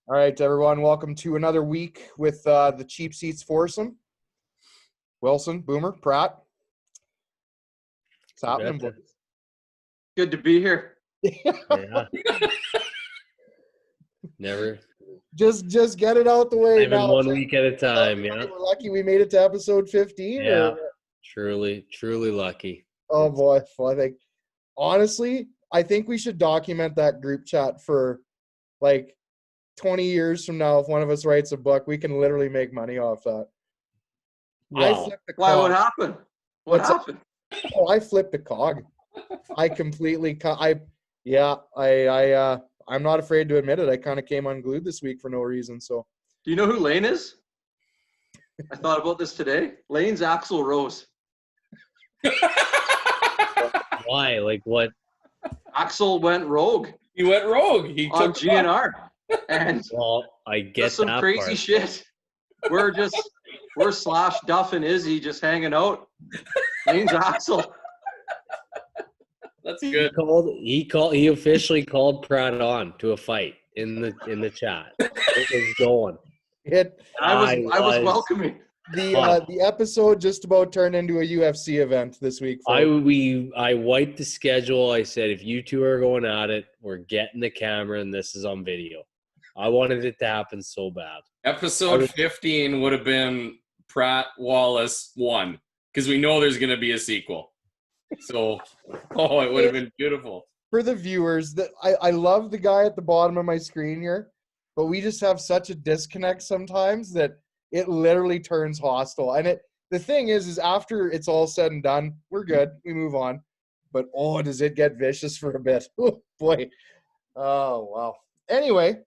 All right, everyone. Welcome to another week with the Cheap Seats foursome. Wilson, Boomer, Pratt. What's happening, boys? Good to be here. Yeah. Never. Just get it out the way Living now. 1 week at a time. Yeah. We're lucky we made it to episode 15. Yeah. Or... Truly lucky. Oh boy. Well, I think we should document that group chat for like 20 years from now. If one of us writes a book, we can literally make money off that. Wow. Why? What happened? What happened? I flipped the cog. I completely. I'm not afraid to admit it. I kind of came unglued this week for no reason. So, do you know who Lane is? I thought about this today. Lane's Axl Rose. Why? Like what? Axl went rogue. He went rogue. He on took GNR, and well, I get some that crazy part. shit. We're Slash, Duff, and Izzy just hanging out. Lane's Axl. That's good. He officially called Pratt on to a fight in the chat. It was going. I was welcoming. The episode just about turned into a UFC event this week. I wiped the schedule. I said, if you two are going at it, we're getting the camera and this is on video. I wanted it to happen so bad. Episode 15 would have been Pratt Wallace 1 because we know there's going to be a sequel. So, it would have been beautiful. For the viewers, I love the guy at the bottom of my screen here, but we just have such a disconnect sometimes that it literally turns hostile. And the thing is after it's all said and done, we're good. We move on. But, does it get vicious for a bit. Oh, boy. Oh, wow. Anyway,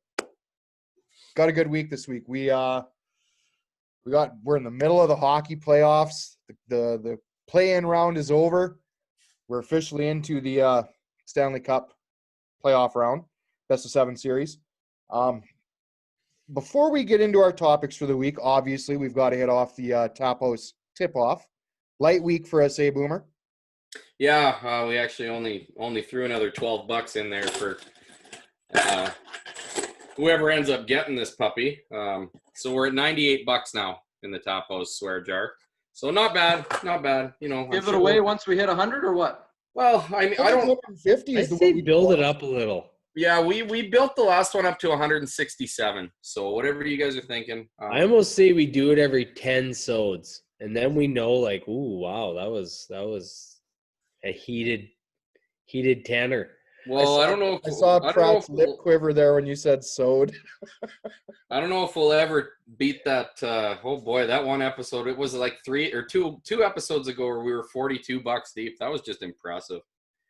got a good week this week. We're in the middle of the hockey playoffs. The play-in round is over. We're officially into the Stanley Cup playoff round, best of 7 series. Before we get into our topics for the week, obviously we've got to hit off the Tap House tip-off. Light week for us, Boomer? Yeah, we actually only threw another $12 in there for whoever ends up getting this puppy. So we're at $98 now in the Tap House swear jar. So not bad. You know, give it away once we hit 100 or what? Well, I mean, I don't. 150 is the say one we build it up a little. Yeah, we built the last one up to 167. So whatever you guys are thinking. I almost say we do it every 10 sods, and then we know, like, ooh, wow, that was a heated tanner. Well, I don't know. I saw Pratt's lip quiver there when you said sewed. I don't know if we'll ever beat that. Oh boy, that one episode. It was like two episodes ago where we were $42 deep. That was just impressive,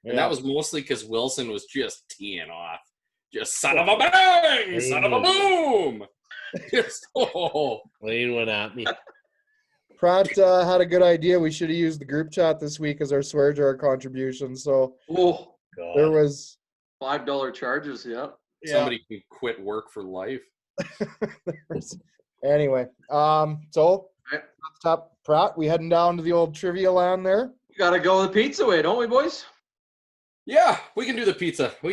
and that was mostly because Wilson was just teeing off. Just son of a bang, son of a boom. Just Lane went at me. Pratt had a good idea. We should have used the group chat this week as our swear jar contribution. So. God. There was $5 charges. Yeah. Somebody can quit work for life. Anyway, so top Pratt, we heading down to the old trivia land there. We gotta go the pizza way, don't we, boys? Yeah, we can do the pizza. I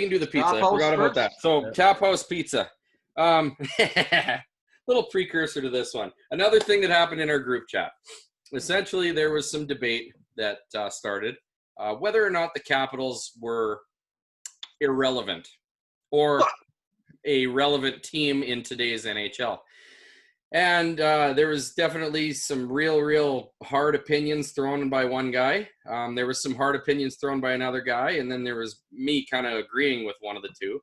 forgot about that. So Tap House Pizza. Little precursor to this one. Another thing that happened in our group chat. Essentially, there was some debate that started. Whether or not the Capitals were irrelevant or a relevant team in today's NHL. And there was definitely some real hard opinions thrown by one guy. There was some hard opinions thrown by another guy. And then there was me kind of agreeing with one of the two.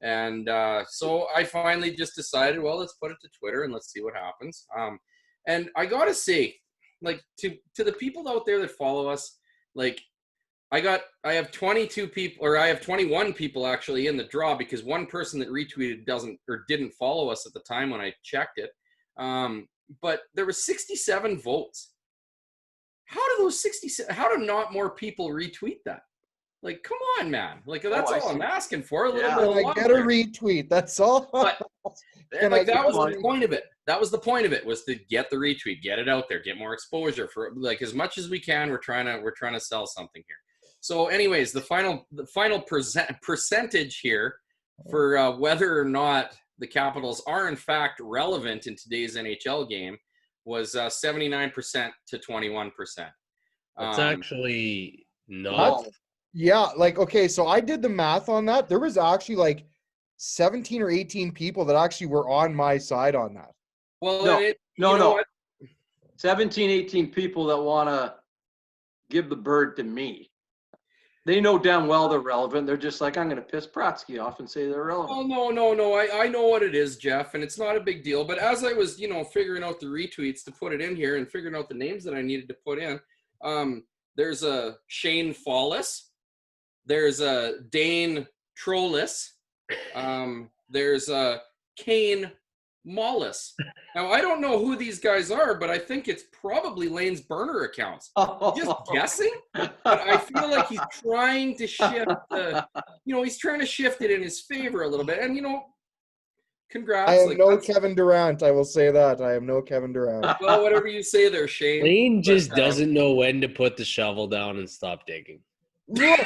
And so I finally just decided, well, let's put it to Twitter and let's see what happens. And I got to say, like, to the people out there that follow us, like, I have 22 people, or I have 21 people actually in the draw because one person that retweeted didn't follow us at the time when I checked it. But there were 67 votes. How do not more people retweet that? Like, come on, man. Like, that's all I'm asking for. A little bit of love. Get a retweet. That's all. But, like, that was the point of it. That was the point of it, was to get the retweet, get it out there, get more exposure for, like, as much as we can. We're trying to sell something here. So anyways, the final percentage here for whether or not the Capitals are in fact relevant in today's NHL game was 79% to 21%. That's actually not. Wow. Yeah, like, okay, so I did the math on that. There was actually like 17 or 18 people that actually were on my side on that. Well, No, no. What? 17, 18 people that want to give the bird to me. They know damn well they're relevant. They're just like, I'm going to piss Pratsky off and say they're relevant. Oh, no. I know what it is, Jeff, and it's not a big deal. But as I was, figuring out the retweets to put it in here and figuring out the names that I needed to put in, there's a Shane Follis. There's a Dane Trollis. There's a Kane Mollis. Now, I don't know who these guys are, but I think it's probably Lane's burner accounts. Just guessing, but I feel like he's trying to shift he's trying to shift it in his favor a little bit. And, congrats. I am no Kevin Durant. I will say that. I am no Kevin Durant. Well, whatever you say there, Shane. Lane just doesn't know when to put the shovel down and stop digging. Look,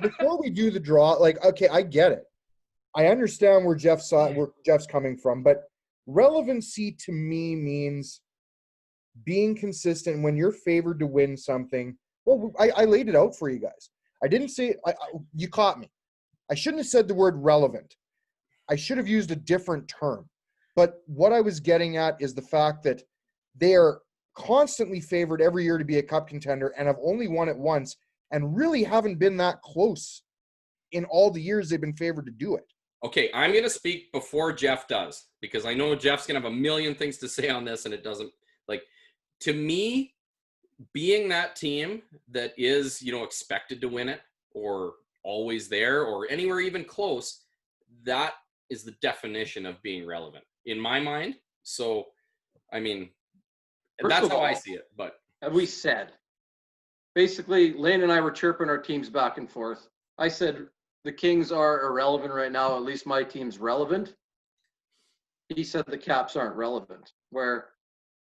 before we do the draw, like, okay, I get it. I understand where Jeff's coming from, but relevancy to me means being consistent when you're favored to win something. Well, I laid it out for you guys. I didn't say you caught me. I shouldn't have said the word relevant. I should have used a different term. But what I was getting at is the fact that they are constantly favored every year to be a cup contender and have only won it once and really haven't been that close in all the years they've been favored to do it. Okay, I'm going to speak before Jeff does, because I know Jeff's going to have a million things to say on this, and it doesn't, to me, being that team that is, expected to win it, or always there, or anywhere even close, that is the definition of being relevant, in my mind. So, I mean, that's how I see it, but. Have we said? Basically, Lane and I were chirping our teams back and forth. I said the Kings are irrelevant right now. At least my team's relevant. He said the Caps aren't relevant, where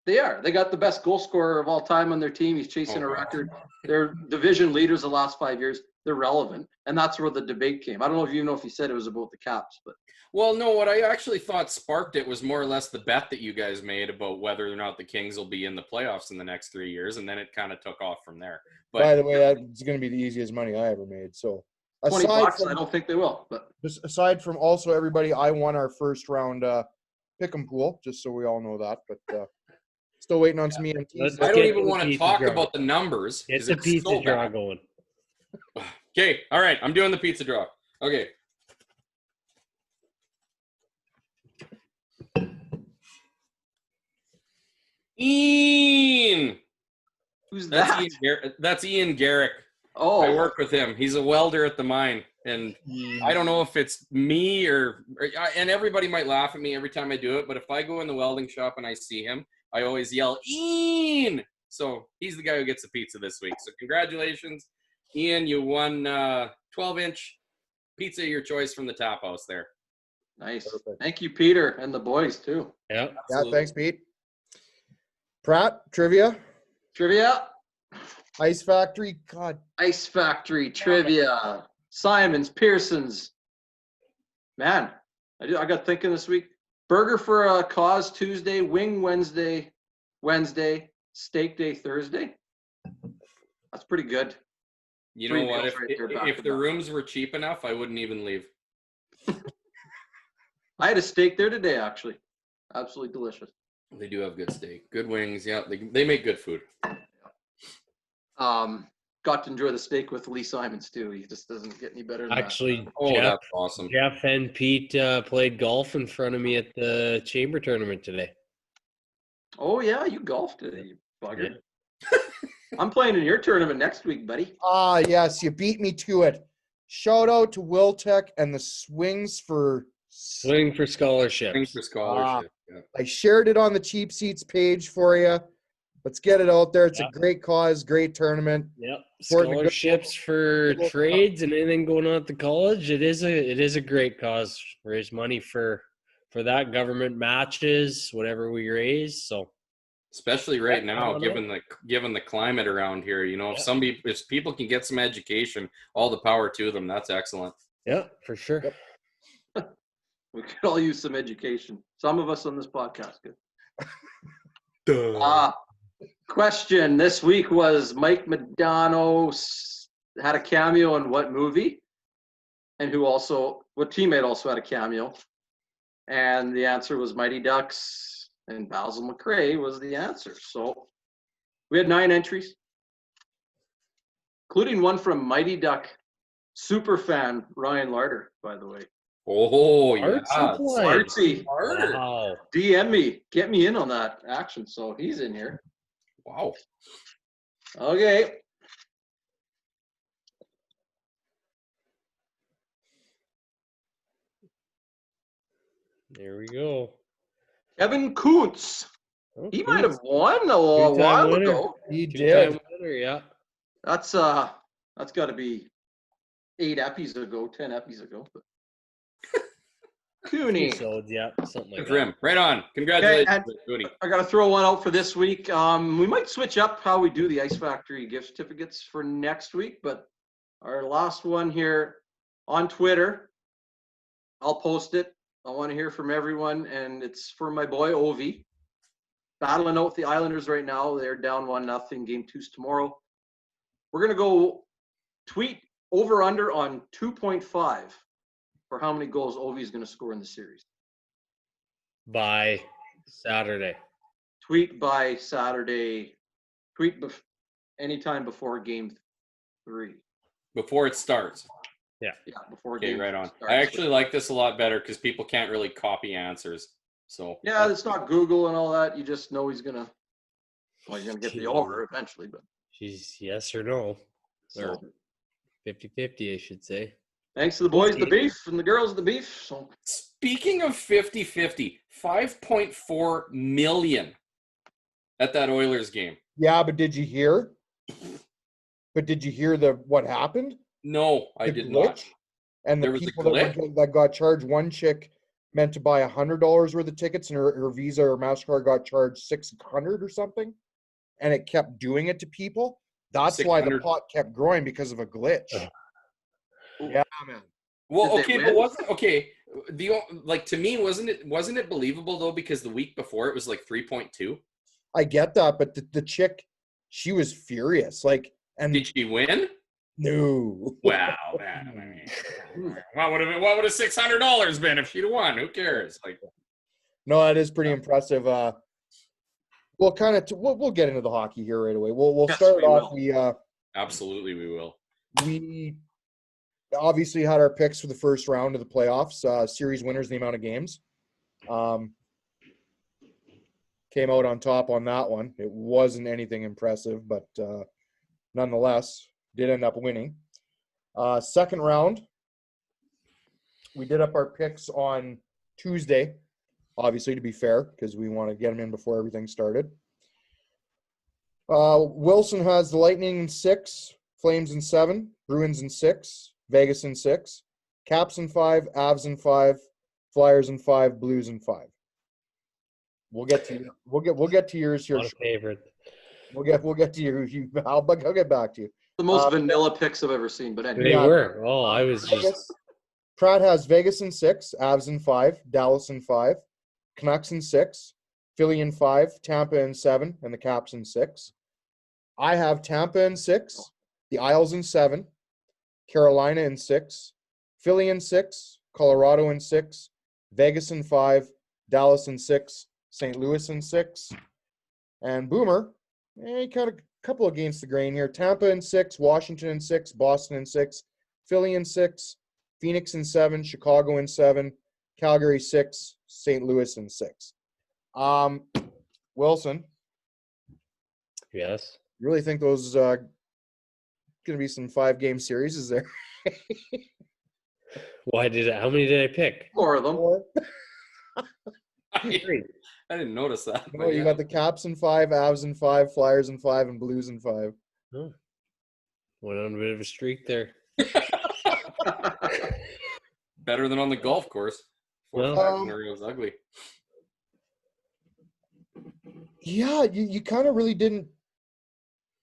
they are. They got the best goal scorer of all time on their team. He's chasing a record. They're division leaders the last 5 years. They're relevant. And that's where the debate came. I don't know if he said it was about the Caps, but. Well, no, what I actually thought sparked it was more or less the bet that you guys made about whether or not the Kings will be in the playoffs in the next 3 years, and then it kind of took off from there. But by the way, that's going to be the easiest money I ever made. So $20, I don't think they will. But just aside from also everybody, I won our first round pick'em pool, just so we all know that. But still waiting on some EMTs. I don't even want to talk about the numbers. It's a pizza draw going. Okay, all right, I'm doing the pizza draw. Okay. Ian. Who's that? That's Ian Garrick. Oh, I work with him. He's a welder at the mine, and I don't know if it's me and everybody might laugh at me every time I do it, but if I go in the welding shop and I see him, I always yell, Ian! So he's the guy who gets the pizza this week. So congratulations, Ian. You won 12-inch pizza of your choice from the Tap House there. Nice. Perfect. Thank you, Peter, and the boys, too. Yeah. Yeah, thanks, Pete. Pratt, trivia. Ice Factory. God. Ice Factory, trivia. Simons, Pearsons. Man, I got thinking this week. Burger for a Cause Tuesday, Wing Wednesday, Steak Day Thursday. That's pretty good. You know what? If the rooms were cheap enough, I wouldn't even leave. I had a steak there today, actually. Absolutely delicious. They do have good steak, good wings. Yeah, they make good food. Got to enjoy the steak with Lee Simons too. He just doesn't get any better than Actually, that. That's awesome. Jeff and Pete played golf in front of me at the chamber tournament today. Oh yeah, you golfed today, you bugger. Yeah. I'm playing in your tournament next week, buddy. Yes, you beat me to it. Shout out to Will Tech and the Swing for Scholarship. Yeah. I shared it on the Cheap Seats page for you. Let's get it out there. It's a great cause, great tournament. Yep. Scholarships for trades and anything going on at the college. It is a great cause. Raise money for that, government matches, whatever we raise. So especially right now, given the climate around here, if people can get some education, all the power to them. That's excellent. Yeah, for sure. Yep. We could all use some education. Some of us on this podcast could. Question this week was Mike Modano had a cameo in what movie? And what teammate also had a cameo? And the answer was Mighty Ducks, and Basil McRae was the answer. So we had 9 entries, including one from Mighty Duck super fan Ryan Larder, by the way. Oh, yeah. Artsy. Wow. DM me. Get me in on that action. So he's in here. Wow. Okay. There we go. Kevin Kuntz. Oh, He cool. might have won a while winner. ago. He Two-time did. winner, yeah. That's got to be 8 eppies ago, 10 eppies ago. But Cooney. Episodes, yeah, something like Good for that. him. Right on. Congratulations, Okay, Cooney. I got to throw one out for this week. We might switch up how we do the Ice Factory gift certificates for next week, but our last one here on Twitter, I'll post it. I want to hear from everyone, and it's for my boy Ovi. Battling out with the Islanders right now. They're down 1-0. Game 2's tomorrow. We're going to go tweet over-under on 2.5 for how many goals Ovi is going to score in the series. By Saturday. Tweet by Saturday. Tweet anytime before Game 3. Before it starts. Yeah, before Okay, Game right on. starts. I actually like this a lot better because people can't really copy answers. So Yeah, it's not Google and all that. You just know he's gonna get the over eventually. But She's yes or no. so, 50-50, I should say. thanks to the boys, the beef, and the girls, the beef. So speaking of 50-50, 5.4 million at that Oilers game. Yeah, but did you hear? But did you hear what happened? No, I The did glitch? not. And the There was a people glitch? that got charged, one chick meant to buy $100 worth of tickets, and her Visa or MasterCard got charged $600 or something, and it kept doing it to people. That's why the 600. pot kept growing, because of a glitch. Yeah, man. Well, Did they okay, win? but wasn't okay. To me, wasn't it believable though? Because the week before it was like 3.2. I get that, but the chick, she was furious. And Did she win? no. Wow, man. What would have $600 been if she'd won? Who cares? No, that is pretty impressive. We'll get into the hockey here right away. We'll Yes, start we off. will. Absolutely, we will. We obviously had our picks for the first round of the playoffs. Series winners, the amount of games. Came out on top on that one. It wasn't anything impressive, but nonetheless, did end up winning. Second round, we did up our picks on Tuesday, obviously to be fair, because we want to get them in before everything started. Wilson has the Lightning in 6, Flames in 7, Bruins in 6, Vegas in 6, Caps in 5, Avs in 5, Flyers in 5, Blues in 5. We'll get to yours here. Not a favorite. We'll get to you. I'll get back to you. the most vanilla picks I've ever seen. But anyway, They were. Oh, I was just. Vegas. Pratt has Vegas in 6, Avs in 5, Dallas in 5, Canucks in 6, Philly in 5, Tampa in 7, and the Caps in 6. I have Tampa in 6, the Isles in 7, Carolina in 6, Philly in 6, Colorado in 6, Vegas in 5, Dallas in 6, St. Louis in 6, and Boomer, kind of a couple against the grain here. Tampa in 6, Washington in 6, Boston in 6, Philly in 6, Phoenix in 7, Chicago in 7, Calgary 6, St. Louis in 6. Wilson, Yes. you really think those going to be some 5-game series? Is there? How many did I pick? 4 of them. Or? I didn't notice that. No, you got the Caps in 5, Avs in 5, Flyers in 5, and Blues in 5. Oh. Went on a bit of a streak there. Better than on the golf course. 4 Well, was ugly. Yeah, you kind of really didn't.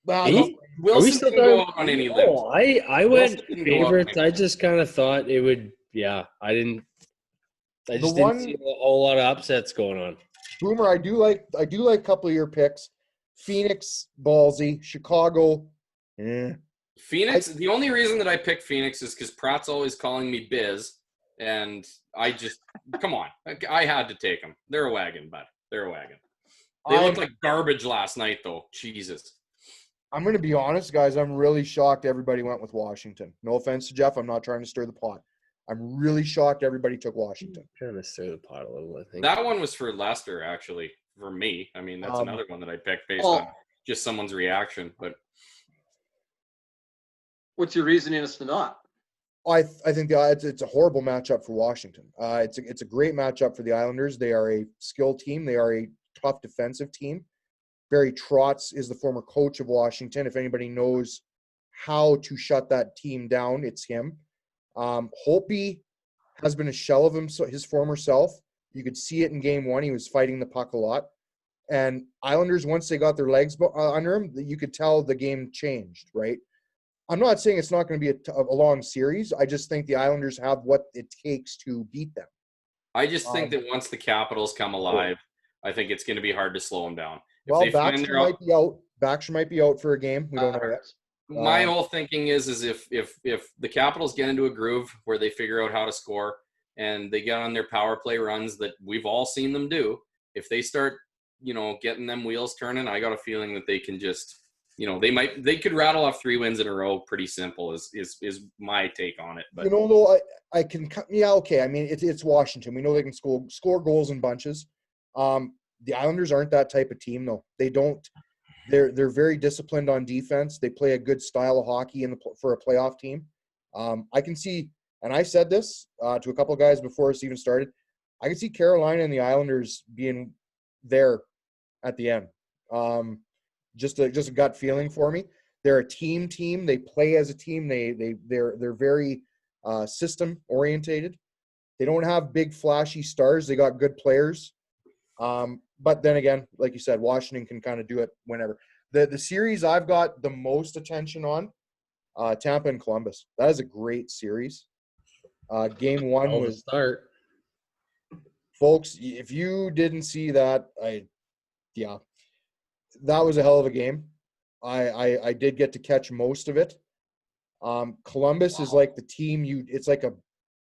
Wow, Me? no, Are we Wilson still didn't go talking- out on any limbs. Oh, I Wilson went didn't go out on favorites. any I just kind of thought it would. Yeah, I didn't. I just didn't see a whole lot of upsets going on. Boomer, I do like a couple of your picks. Phoenix, ballsy. Chicago, Phoenix, the only reason that I picked Phoenix is because Pratt's always calling me Biz, and I just, come on. I had to take them. They're a wagon, bud. They're a wagon. They looked like garbage last night, though. Jesus. I'm going to be honest, guys. I'm really shocked everybody went with Washington. No offense to Jeff. I'm not trying to stir the pot. I'm really shocked everybody took Washington. Trying to stir the pot a little, I think. That one was for Leicester, actually, for me. I mean, that's another one that I picked based on just someone's reaction. But what's your reasoning as to not? I think it's a horrible matchup for Washington. It's a great matchup for the Islanders. They are a skilled team. They are a tough defensive team. Barry Trotz is the former coach of Washington. If anybody knows how to shut that team down, it's him. Holtby has been a shell of his former self. You could see it in game one. He was fighting the puck a lot. And Islanders, once they got their legs under him, you could tell the game changed, right? I'm not saying it's not going to be a long series. I just think the Islanders have what it takes to beat them. I just think that once the Capitals come alive, I think it's going to be hard to slow them down. Well, Backstrom might be out. Backstrom might be out for a game. We don't know yet. My whole thinking is if the Capitals get into a groove where they figure out how to score and they get on their power play runs that we've all seen them do, if they start, getting them wheels turning, I got a feeling that they can just, they could rattle off 3 wins in a row pretty simple is my take on it. But though I can, okay. I mean, it's Washington. We know they can score goals in bunches. The Islanders aren't that type of team, though. They don't. They're very disciplined on defense. They play a good style of hockey for a playoff team. I can see, and I said this to a couple of guys before this even started, I can see Carolina and the Islanders being there at the end. Just a gut feeling for me. They're a team. They play as a team. They're very system orientated. They don't have big flashy stars. They got good players. But then again, like you said, Washington can kind of do it whenever. The series I've got the most attention on, Tampa and Columbus. That is a great series. Game one was start. Folks, if you didn't see that, that was a hell of a game. I did get to catch most of it. Columbus is like the team it's like a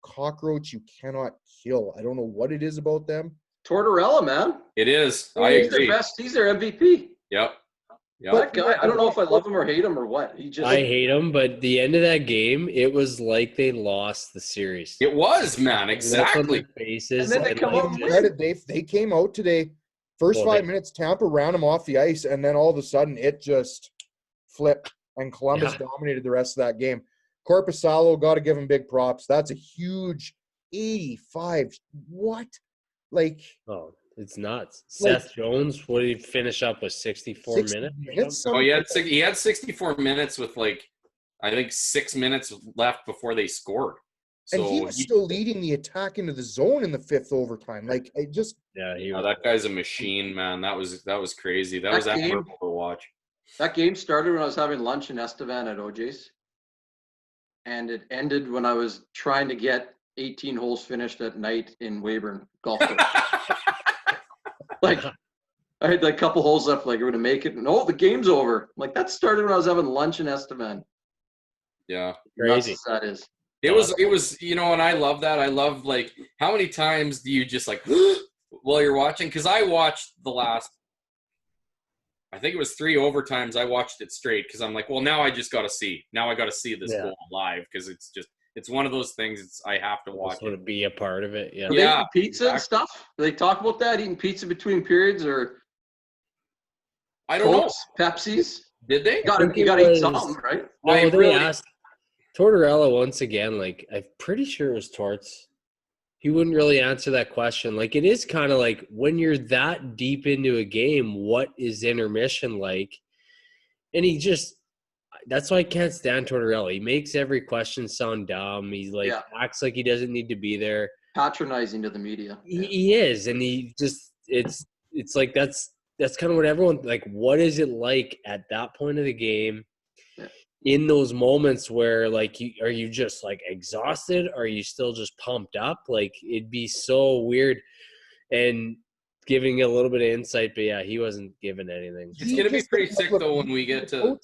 cockroach you cannot kill. I don't know what it is about them. Tortorella, man. It is. I agree. He's their MVP. Yep. That guy, I don't know if I love him or hate him or what. I hate him, but at the end of that game, it was like they lost the series. It was, man. Exactly. Faces. And then they come out and win. They came out today. First 5 minutes, Tampa ran them off the ice, and then all of a sudden it just flipped, and Columbus dominated the rest of that game. Korpisalo, got to give him big props. That's a huge 85. What? It's nuts. Seth Jones, what did he finish up with? 64 minutes? He had 64 minutes with I think 6 minutes left before they scored. So and he was still leading the attack into the zone in the 5th overtime. That guy's a machine, man. That was crazy. That was admirable to watch. That game started when I was having lunch in Estevan at OJ's, and it ended when I was trying to get 18 holes finished at night in Weyburn golf course. I had a couple holes left, we're gonna make it, and the game's over. That started when I was having lunch in Estevan. Yeah, crazy. That is. It was, and I love that. I love how many times do you just while you're watching? Because I watched the last, I think it was 3 overtimes. I watched it straight because I'm well, now I just got to see. Now I got to see this goal live because it's one of those things. I have to watch it. To be a part of it. Yeah. Are they eating pizza and stuff? Do they talk about that? Eating pizza between periods or? I don't know. Pepsis. Did they? You got to eat something, right? No, they asked Tortorella once again. I'm pretty sure it was Torts. He wouldn't really answer that question. It is kind of when you're that deep into a game, what is intermission like? And that's why I can't stand Tortorella. He makes every question sound dumb. He's acts like he doesn't need to be there. Patronizing to the media. He is, and he just it's that's kind of what everyone what is it like at that point of the game? in those moments where like are you just like exhausted? Are you still just pumped up? Like it'd be so weird. And giving a little bit of insight, but yeah, he wasn't given anything. It's going to be pretty sick though when we get to.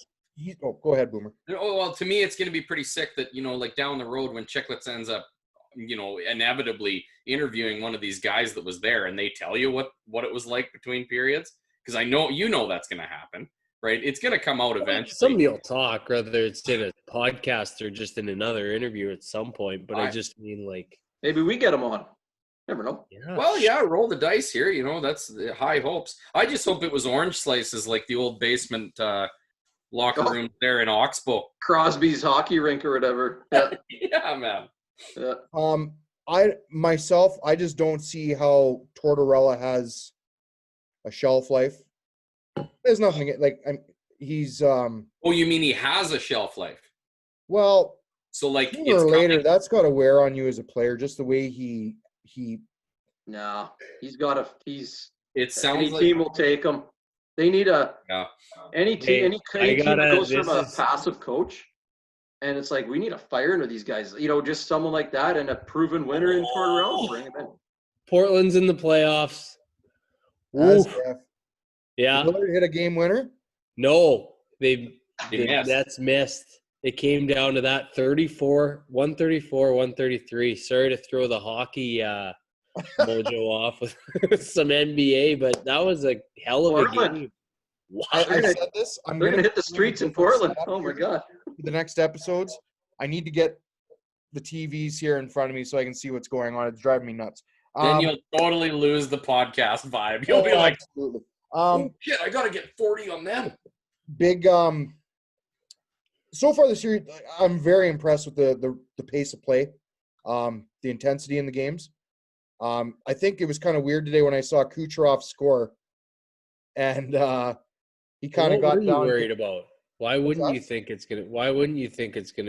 Go ahead, Boomer. Oh, well, to me, it's going to be pretty sick that, like down the road when Chicklets ends up, inevitably interviewing one of these guys that was there and they tell you what it was like between periods. Because I know, that's going to happen, right? It's going to come out eventually. Somebody will talk, whether it's in a podcast or just in another interview at some point. But I just mean like. Maybe we get him on. Never know. Yeah. Well, yeah, roll the dice here. That's the high hopes. I just hope it was orange slices like the old basement locker room there in Oxbow. Crosby's hockey rink or whatever. Yeah, yeah, man. Yeah. I just don't see how Tortorella has a shelf life. There's nothing like he's. Oh, you mean he has a shelf life? Well, so like sooner or later, that's got to wear on you as a player. Just the way he. No, he's got a. It sounds any like team will take him. They need any team. Any team that goes from a passive coach, and it's like we need a fire into these guys. Just someone like that and a proven winner in Tortorella. Bring him in. Portland's in the playoffs. Yeah. Did Willard hit a game winner? No, the Nets missed. It came down to that 134-133. Sorry to throw the hockey mojo off with some NBA, but that was a hell of a game. I said this. They're going to hit the streets in Portland. Oh, my God. The next episodes, I need to get the TVs here in front of me so I can see what's going on. It's driving me nuts. Then you'll totally lose the podcast vibe. You'll be like, absolutely. Shit, I got to get 40 on them. Big so far this series, I'm very impressed with the pace of play, the intensity in the games. I think it was kind of weird today when I saw Kucherov score, and he kind of got down. What are you worried about? Why wouldn't you think it's gonna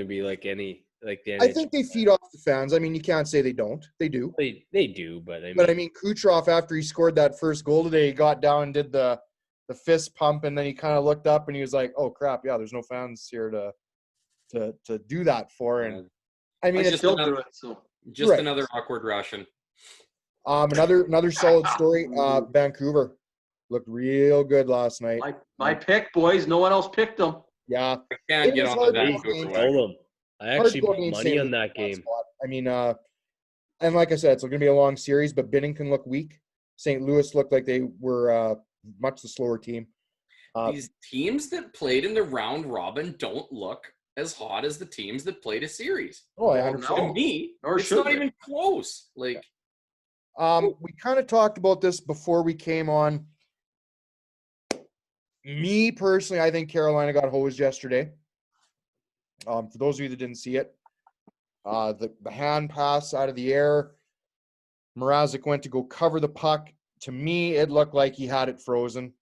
be like any like the NHL? I think they feed off the fans. I mean, you can't say they don't. They do. They do, but I mean, Kucherov, after he scored that first goal today, he got down and did the fist pump, and then he kind of looked up and he was like, "Oh crap, yeah, there's no fans here to do that for." And I mean, it's still do it. So just another awkward Russian. Another solid story. Vancouver looked real good last night. My pick, boys. No one else picked them. Yeah, I can't get on the Vancouver wagon. I actually put money on that game. I mean, and like I said, it's going to be a long series, but Binnington looked weak. St. Louis looked like they were much the slower team. These teams that played in the round robin don't look as hot as the teams that played a series. Oh, I understand. To me, it's not even close. Like, we kind of talked about this before we came on. Me personally, I think Carolina got hosed yesterday. For those of you that didn't see it, the hand pass out of the air, Mrazek went to go cover the puck. To me, it looked like he had it frozen.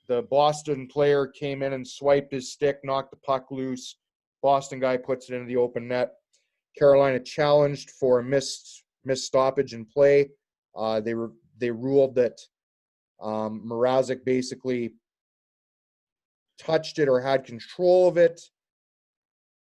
The Boston player came in and swiped his stick, knocked the puck loose. Boston guy puts it into the open net. Carolina challenged for a missed stoppage in play. They ruled that Mrazek basically touched it or had control of it,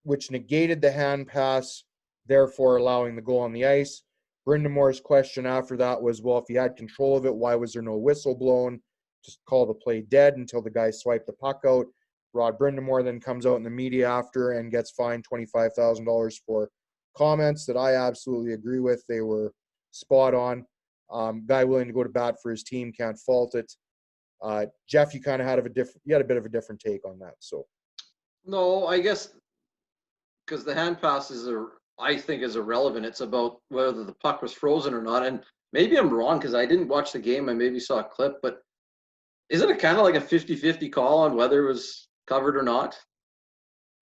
which negated the hand pass, therefore allowing the goal on the ice. Brindamore's question after that was, well, if he had control of it, why was there no whistle blown? Just call the play dead until the guy swiped the puck out. Rod Brindamore then comes out in the media after and gets fined $25,000 for comments that I absolutely agree with. They were spot on. Guy willing to go to bat for his team, can't fault it. Jeff, you kind of had a bit of a different take on that. So, no, I guess because the hand pass I think is irrelevant. It's about whether the puck was frozen or not. And maybe I'm wrong because I didn't watch the game. I maybe saw a clip, but isn't it kind of like a 50-50 call on whether it was covered or not?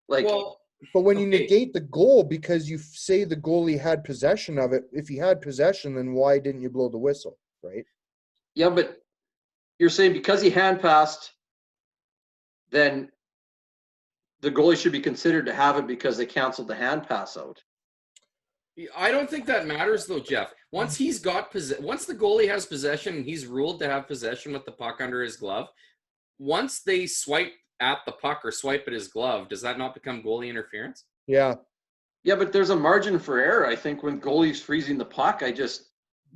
Like, but when you negate the goal because you say the goalie had possession of it, if he had possession, then why didn't you blow the whistle, right? Yeah, but you're saying because he hand passed, then the goalie should be considered to have it because they canceled the hand pass out. I don't think that matters though, Jeff. Once he's got once the goalie has possession and he's ruled to have possession with the puck under his glove, once they swipe at the puck or swipe at his glove, does that not become goalie interference? Yeah. Yeah, but there's a margin for error. I think when goalie's freezing the puck,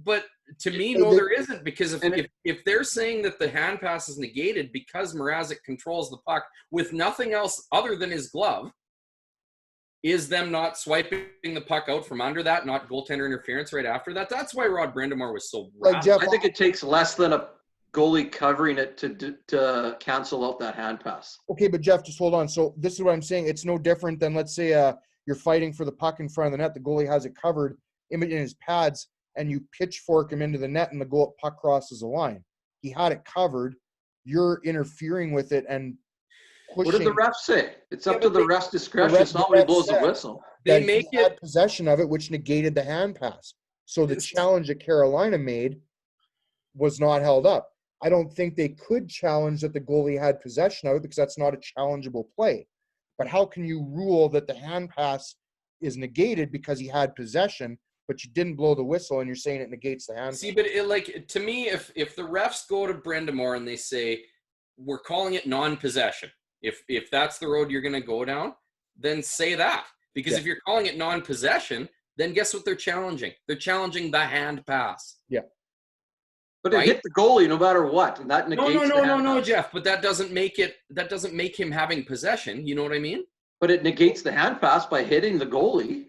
But to me, Hey, no, they- there isn't, because And if they're saying that the hand pass is negated because Mrazek controls the puck with nothing else other than his glove, is them not swiping the puck out from under that, not goaltender interference right after that? That's why Rod Brindamore was so Like, radical. Jeff, I think it takes less than a goalie covering it to cancel out that hand pass. okay, but Jeff, just hold on. So this is what I'm saying. It's no different than, let's say, you're fighting for the puck in front of the net. The goalie has it covered in his pads, and you pitchfork him into the net, and the puck crosses the line. He had it covered. You're interfering with it and pushing. What did the ref say? It's up Yeah, to but the ref's discretion. It's not when he blows the whistle. They that make he had possession of it, which negated the hand pass. So the challenge that Carolina made was not held up. I don't think they could challenge that the goalie had possession of it because that's not a challengeable play. But how can you rule that the hand pass is negated because he had possession, but you didn't blow the whistle and you're saying it negates the hand See, pass? but to me, if the refs go to Brindamore and they say, we're calling it non-possession, if that's the road you're going to go down, then say that. Because if you're calling it non-possession, then guess what they're challenging? They're challenging the hand pass. Yeah. But Right? it hit the goalie no matter what, and that negates the hand pass. Jeff. But that doesn't make him having possession. You know what I mean? But it negates the hand pass by hitting the goalie.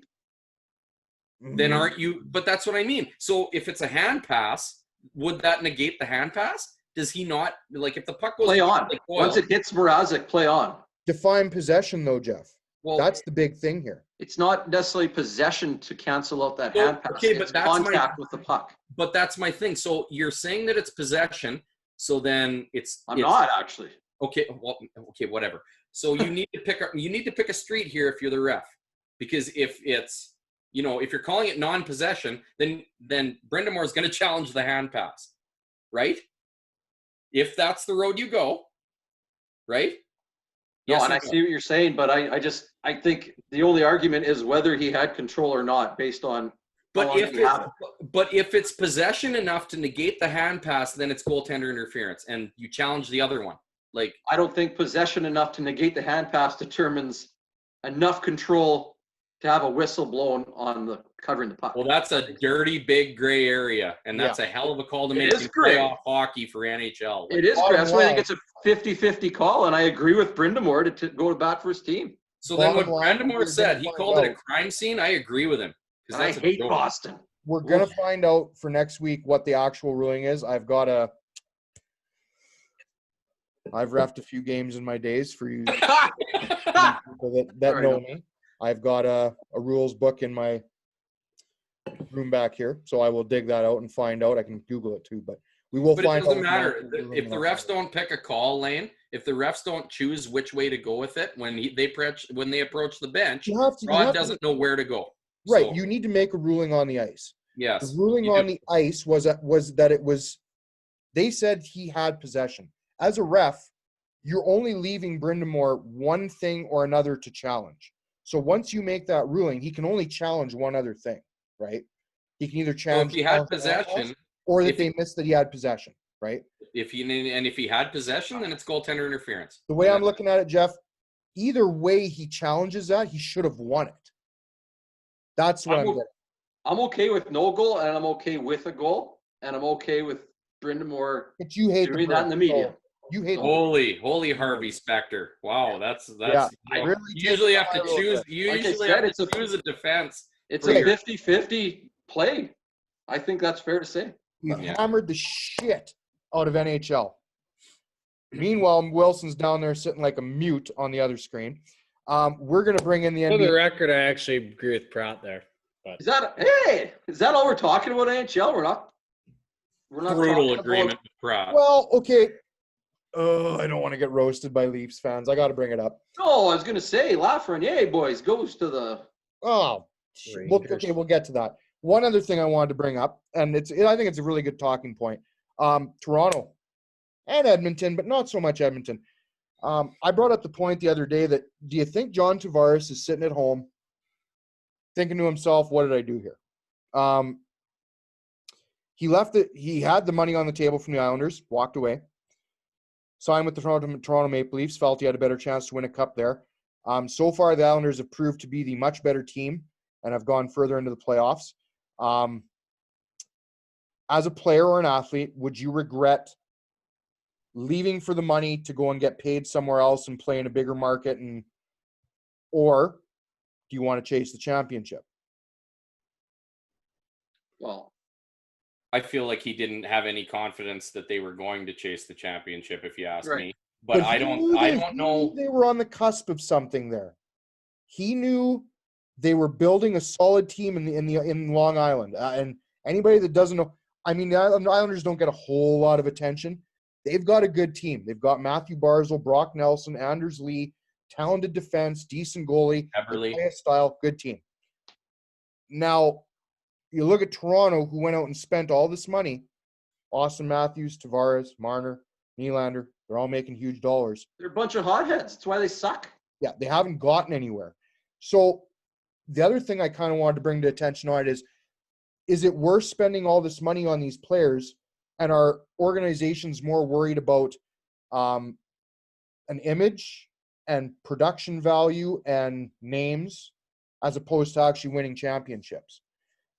Then aren't you? But that's what I mean. So if it's a hand pass, would that negate the hand pass? Does he not, like, if the puck goes Play on. like oil, Once it hits Mrazek, play on. Define possession, though, Jeff. well, That's the big thing here. It's not necessarily possession to cancel out that So, hand pass. okay, but It's that's contact with the puck. but that's my thing. So you're saying that it's possession. So then I'm not actually. okay. Well, okay, whatever. So you need to pick a street here if you're the ref, because if it's, if you're calling it non-possession, then Brindamore is going to challenge the hand pass, right? If that's the road you go, right? No, Yes and or I see what you're saying, but I think the only argument is whether he had control or not based on how long he had it. But if it's possession enough to negate the hand pass, then it's goaltender interference, and you challenge the other one. Like, I don't think possession enough to negate the hand pass determines enough control to have a whistle blown on the covering the puck. well, that's a dirty big gray area, and that's a hell of a call to It make is in gray. playoff hockey for NHL. Like, It is. bottom That's why I think line- it's a 50-50 call, and I agree with Brindamore to go to bat for his team. so then what bottom line, Brandamore we're said, gonna he find called it a out. crime scene. I agree with him. 'Cause And I that's a hate joke. Boston. We're going to find out for next week what the actual ruling is. I've refed a few games in my days for you people that know me. I've got a rules book in my room back here, so I will dig that out and find out. I can Google it too, but we will But it find out. doesn't what the matter. actual ruling If the is. refs don't pick a call lane, if the refs don't choose which way to go with it when they approach the bench, You have to, Rod doesn't know where to go. right. So, You need to make a ruling on the ice. yes. The ruling you on do. the ice was that it was. They said he had possession. As a ref, you're only leaving Brindamore one thing or another to challenge. So once you make that ruling, he can only challenge one other thing, right? He can either So challenge if he had possession, or that if- they missed that he had possession, right? if he had possession, then it's goaltender interference. The way I'm looking at it, Jeff, either way he challenges that, he should have won it. That's what I'm getting. I'm okay with no goal, and I'm okay with a goal, and I'm okay with Brindamore But you hate doing that in the media. So you hate Holy Harvey Specter! Wow, that's Yeah, I really you usually takes have to a little choose. bit. You Like I usually said, have it's to a- choose a defense. It's Right. a 50-50 play. I think that's fair to say. We've Yeah. hammered the shit out of NHL. Meanwhile, Wilson's down there sitting like a mute on the other screen. We're going to bring in the For the NBA. record, I actually agree with Pratt there. But Is that all we're talking about NHL? We're not Brutal talking agreement about, with Pratt. Well, okay. Oh, I don't want to get roasted by Leafs fans. I got to bring it up. no, I was gonna say Lafreniere boys goes to the Oh, Rangers. we'll get to that. One other thing I wanted to bring up, and I think it's a really good talking point. Toronto and Edmonton, but not so much Edmonton. I brought up the point the other day that do you think John Tavares is sitting at home thinking to himself, what did I do here? He left it. He had the money on the table from the Islanders, walked away. signed with the Toronto Maple Leafs, felt he had a better chance to win a cup there. So far, the Islanders have proved to be the much better team and have gone further into the playoffs. As a player or an athlete, would you regret leaving for the money to go and get paid somewhere else and play in a bigger market, or do you want to chase the championship? Well, I feel like he didn't have any confidence that they were going to chase the championship, if you ask Right. me. But I he don't knew know. They were on the cusp of something there. He knew they were building a solid team in Long Island. And anybody that doesn't know, I mean, the Islanders don't get a whole lot of attention. They've got a good team. They've got Matthew Barzal, Brock Nelson, Anders Lee, talented defense, decent goalie, Eberle. style, good team. Now, you look at Toronto, who went out and spent all this money. Austin Matthews, Tavares, Marner, Nylander, they're all making huge dollars. they're a bunch of hotheads. That's why they suck. Yeah, they haven't gotten anywhere. So the other thing I kind of wanted to bring to attention on it is it worth spending all this money on these players, and are organizations more worried about an image and production value and names as opposed to actually winning championships?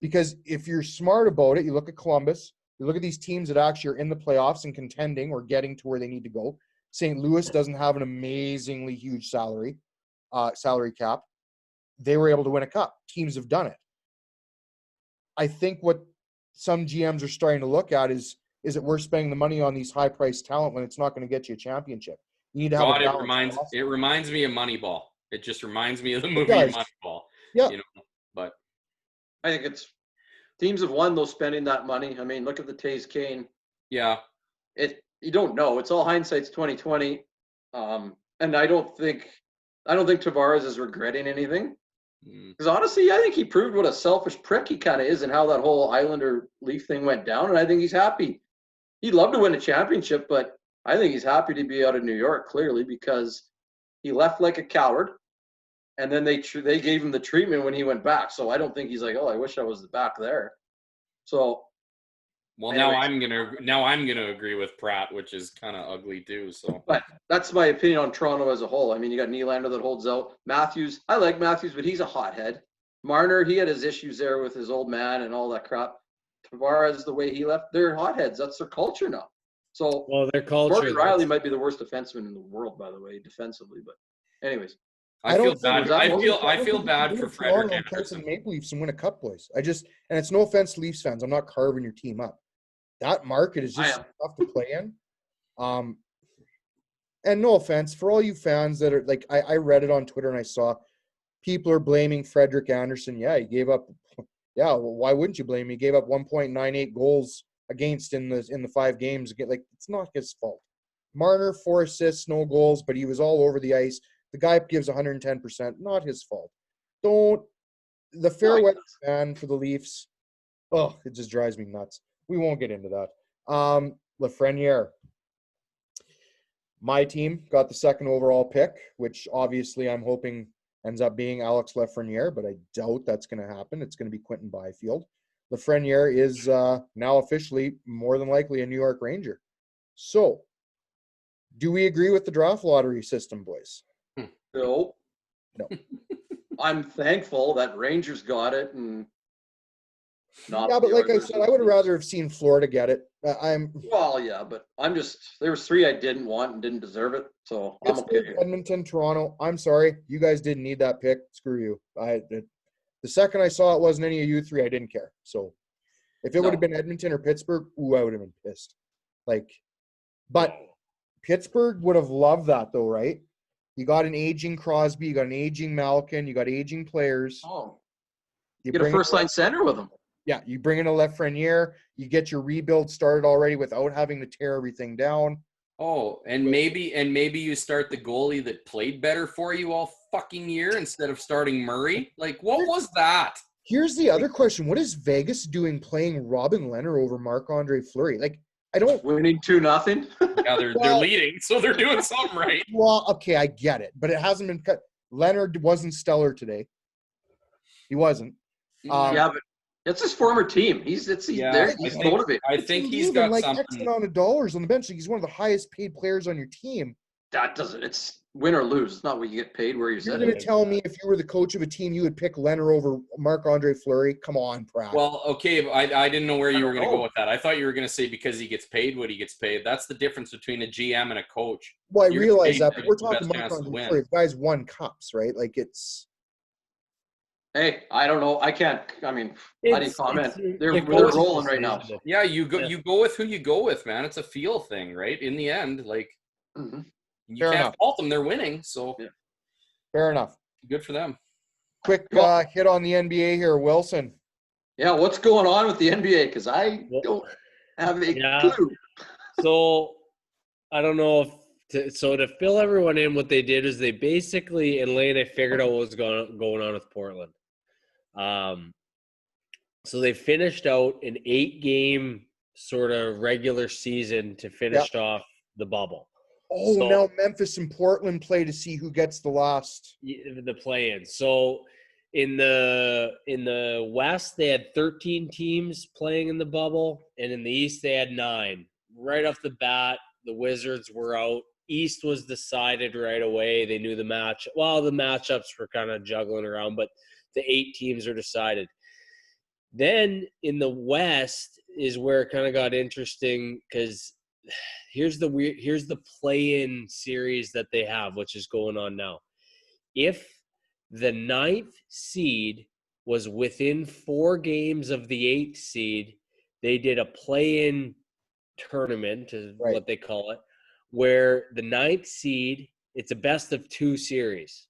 Because if you're smart about it, you look at Columbus, you look at these teams that actually are in the playoffs and contending or getting to where they need to go. St. Louis doesn't have an amazingly huge salary cap. They were able to win a cup. Teams have done it. I think what some GMs are starting to look at is it worth spending the money on these high-priced talent when it's not going to get you a championship? You need to have it reminds me of Moneyball. It just reminds me of the movie Moneyball. Yeah. But I think it's teams have won though spending that money. I mean, look at the Taze Kane. Yeah. You don't know. It's all hindsight's 2020. And I don't think Tavares is regretting anything. Because honestly, I think he proved what a selfish prick he kind of is and how that whole Islander Leaf thing went down. And I think he's happy. He'd love to win a championship, but I think he's happy to be out of New York, clearly, because he left like a coward. And then they gave him the treatment when he went back. So I don't think he's like, oh, I wish I was back there. So. Well, anyways, now I'm gonna agree with Pratt, which is kind of ugly too. So, but that's my opinion on Toronto as a whole. I mean, you got Nylander that holds out. Matthews, I like Matthews, but he's a hothead. Marner, he had his issues there with his old man and all that crap. Tavares, the way he left, they're hotheads. That's their culture now. So, their culture. Morgan Riley might be the worst defenseman in the world, by the way, defensively. But, anyways, I feel bad for Frederick Anderson. Maple Leafs and win a cup, boys. And it's no offense to Leafs fans. I'm not carving your team up. That market is just tough to play in. And no offense for all you fans that are like, I read it on Twitter and I saw people are blaming Frederick Anderson. Yeah, he gave up. Yeah, well, why wouldn't you blame him? He gave up 1.98 goals against in the 5 games. Like, it's not his fault. Marner, 4 assists, no goals, but he was all over the ice. The guy gives 110%. Not his fault. The fair weather fan for the Leafs. Oh, it just drives me nuts. We won't get into that. Lafreniere. My team got the 2nd overall pick, which obviously I'm hoping ends up being Alex Lafreniere, but I doubt that's going to happen. It's going to be Quentin Byfield. Lafreniere is now officially more than likely a New York Ranger. So, do we agree with the draft lottery system, boys? No. No. I'm thankful that Rangers got it and not. Yeah, but like I said, I would rather have seen Florida get it. Well, yeah, but there was 3 I didn't want and didn't deserve it, so I'm okay. Edmonton, Toronto. I'm sorry, you guys didn't need that pick. Screw you. The second I saw it wasn't any of you 3, I didn't care. So if it would have been Edmonton or Pittsburgh, I would have been pissed. But Pittsburgh would have loved that though, right? You got an aging Crosby, you got an aging Malkin, you got aging players. Oh, you get a first-line center with them. Yeah, you bring in a Lafreniere, you get your rebuild started already without having to tear everything down. Oh, and maybe you start the goalie that played better for you all fucking year instead of starting Murray. Like, what was that? Here's the other question: what is Vegas doing playing Robin Lehner over Marc-Andre Fleury? Like, I don't winning 2-0. Yeah, they're leading, so they're doing something right. Well, okay, I get it, but it hasn't been cut. Leonard wasn't stellar today. He wasn't. Yeah, but It's his former team. He's Yeah, there. I He's think- motivated. I think he's Even got like X something. amount of dollars on the bench. Like, he's one of the highest paid players on your team. That doesn't. It's win or lose. It's not what you get paid where you're You're sitting. going to tell me if you were the coach of a team, you would pick Leonard over Marc-Andre Fleury? Come on, Pratt. Well, okay, I didn't know where you were going to know. go with that. I thought you were going to say because he gets paid what he gets paid. That's the difference between a GM and a coach. Well, I You're realize paid that, to but we're get the talking best chance to Marc-Andre win. Fleury. The guy's won cups, right? Like, it's Hey, I don't know. I can't. I mean, how do you comment? They're the coach's rolling right now. decision. Yeah, you go Yeah. you go with who you go with, man. It's a feel thing, right? In the end, like Mhm. you Fair can't enough. fault them. They're winning, so Yeah. fair enough. good for them. Quick hit on the NBA here, Wilson. Yeah, what's going on with the NBA? Because I Well, don't have a yeah. clue. So I don't know if to fill everyone in, what they did is they basically, and Lane, I figured out what was going on with Portland. So they finished out an 8-game sort of regular season to finish off the bubble. Oh, So- now Memphis and Portland play to see who gets the last. The play-in. So in the West, they had 13 teams playing in the bubble, and in the East, they had 9. Right off the bat, the Wizards were out. East was decided right away. They knew the match. Well, the matchups were kind of juggling around, but the 8 teams are decided. Then in the West is where it kind of got interesting because here's the play-in series that they have, which is going on now. If the 9th seed was within 4 games of the 8th seed, they did a play-in tournament, is Right. what they call it, where the 9th seed, it's a best of 2 series.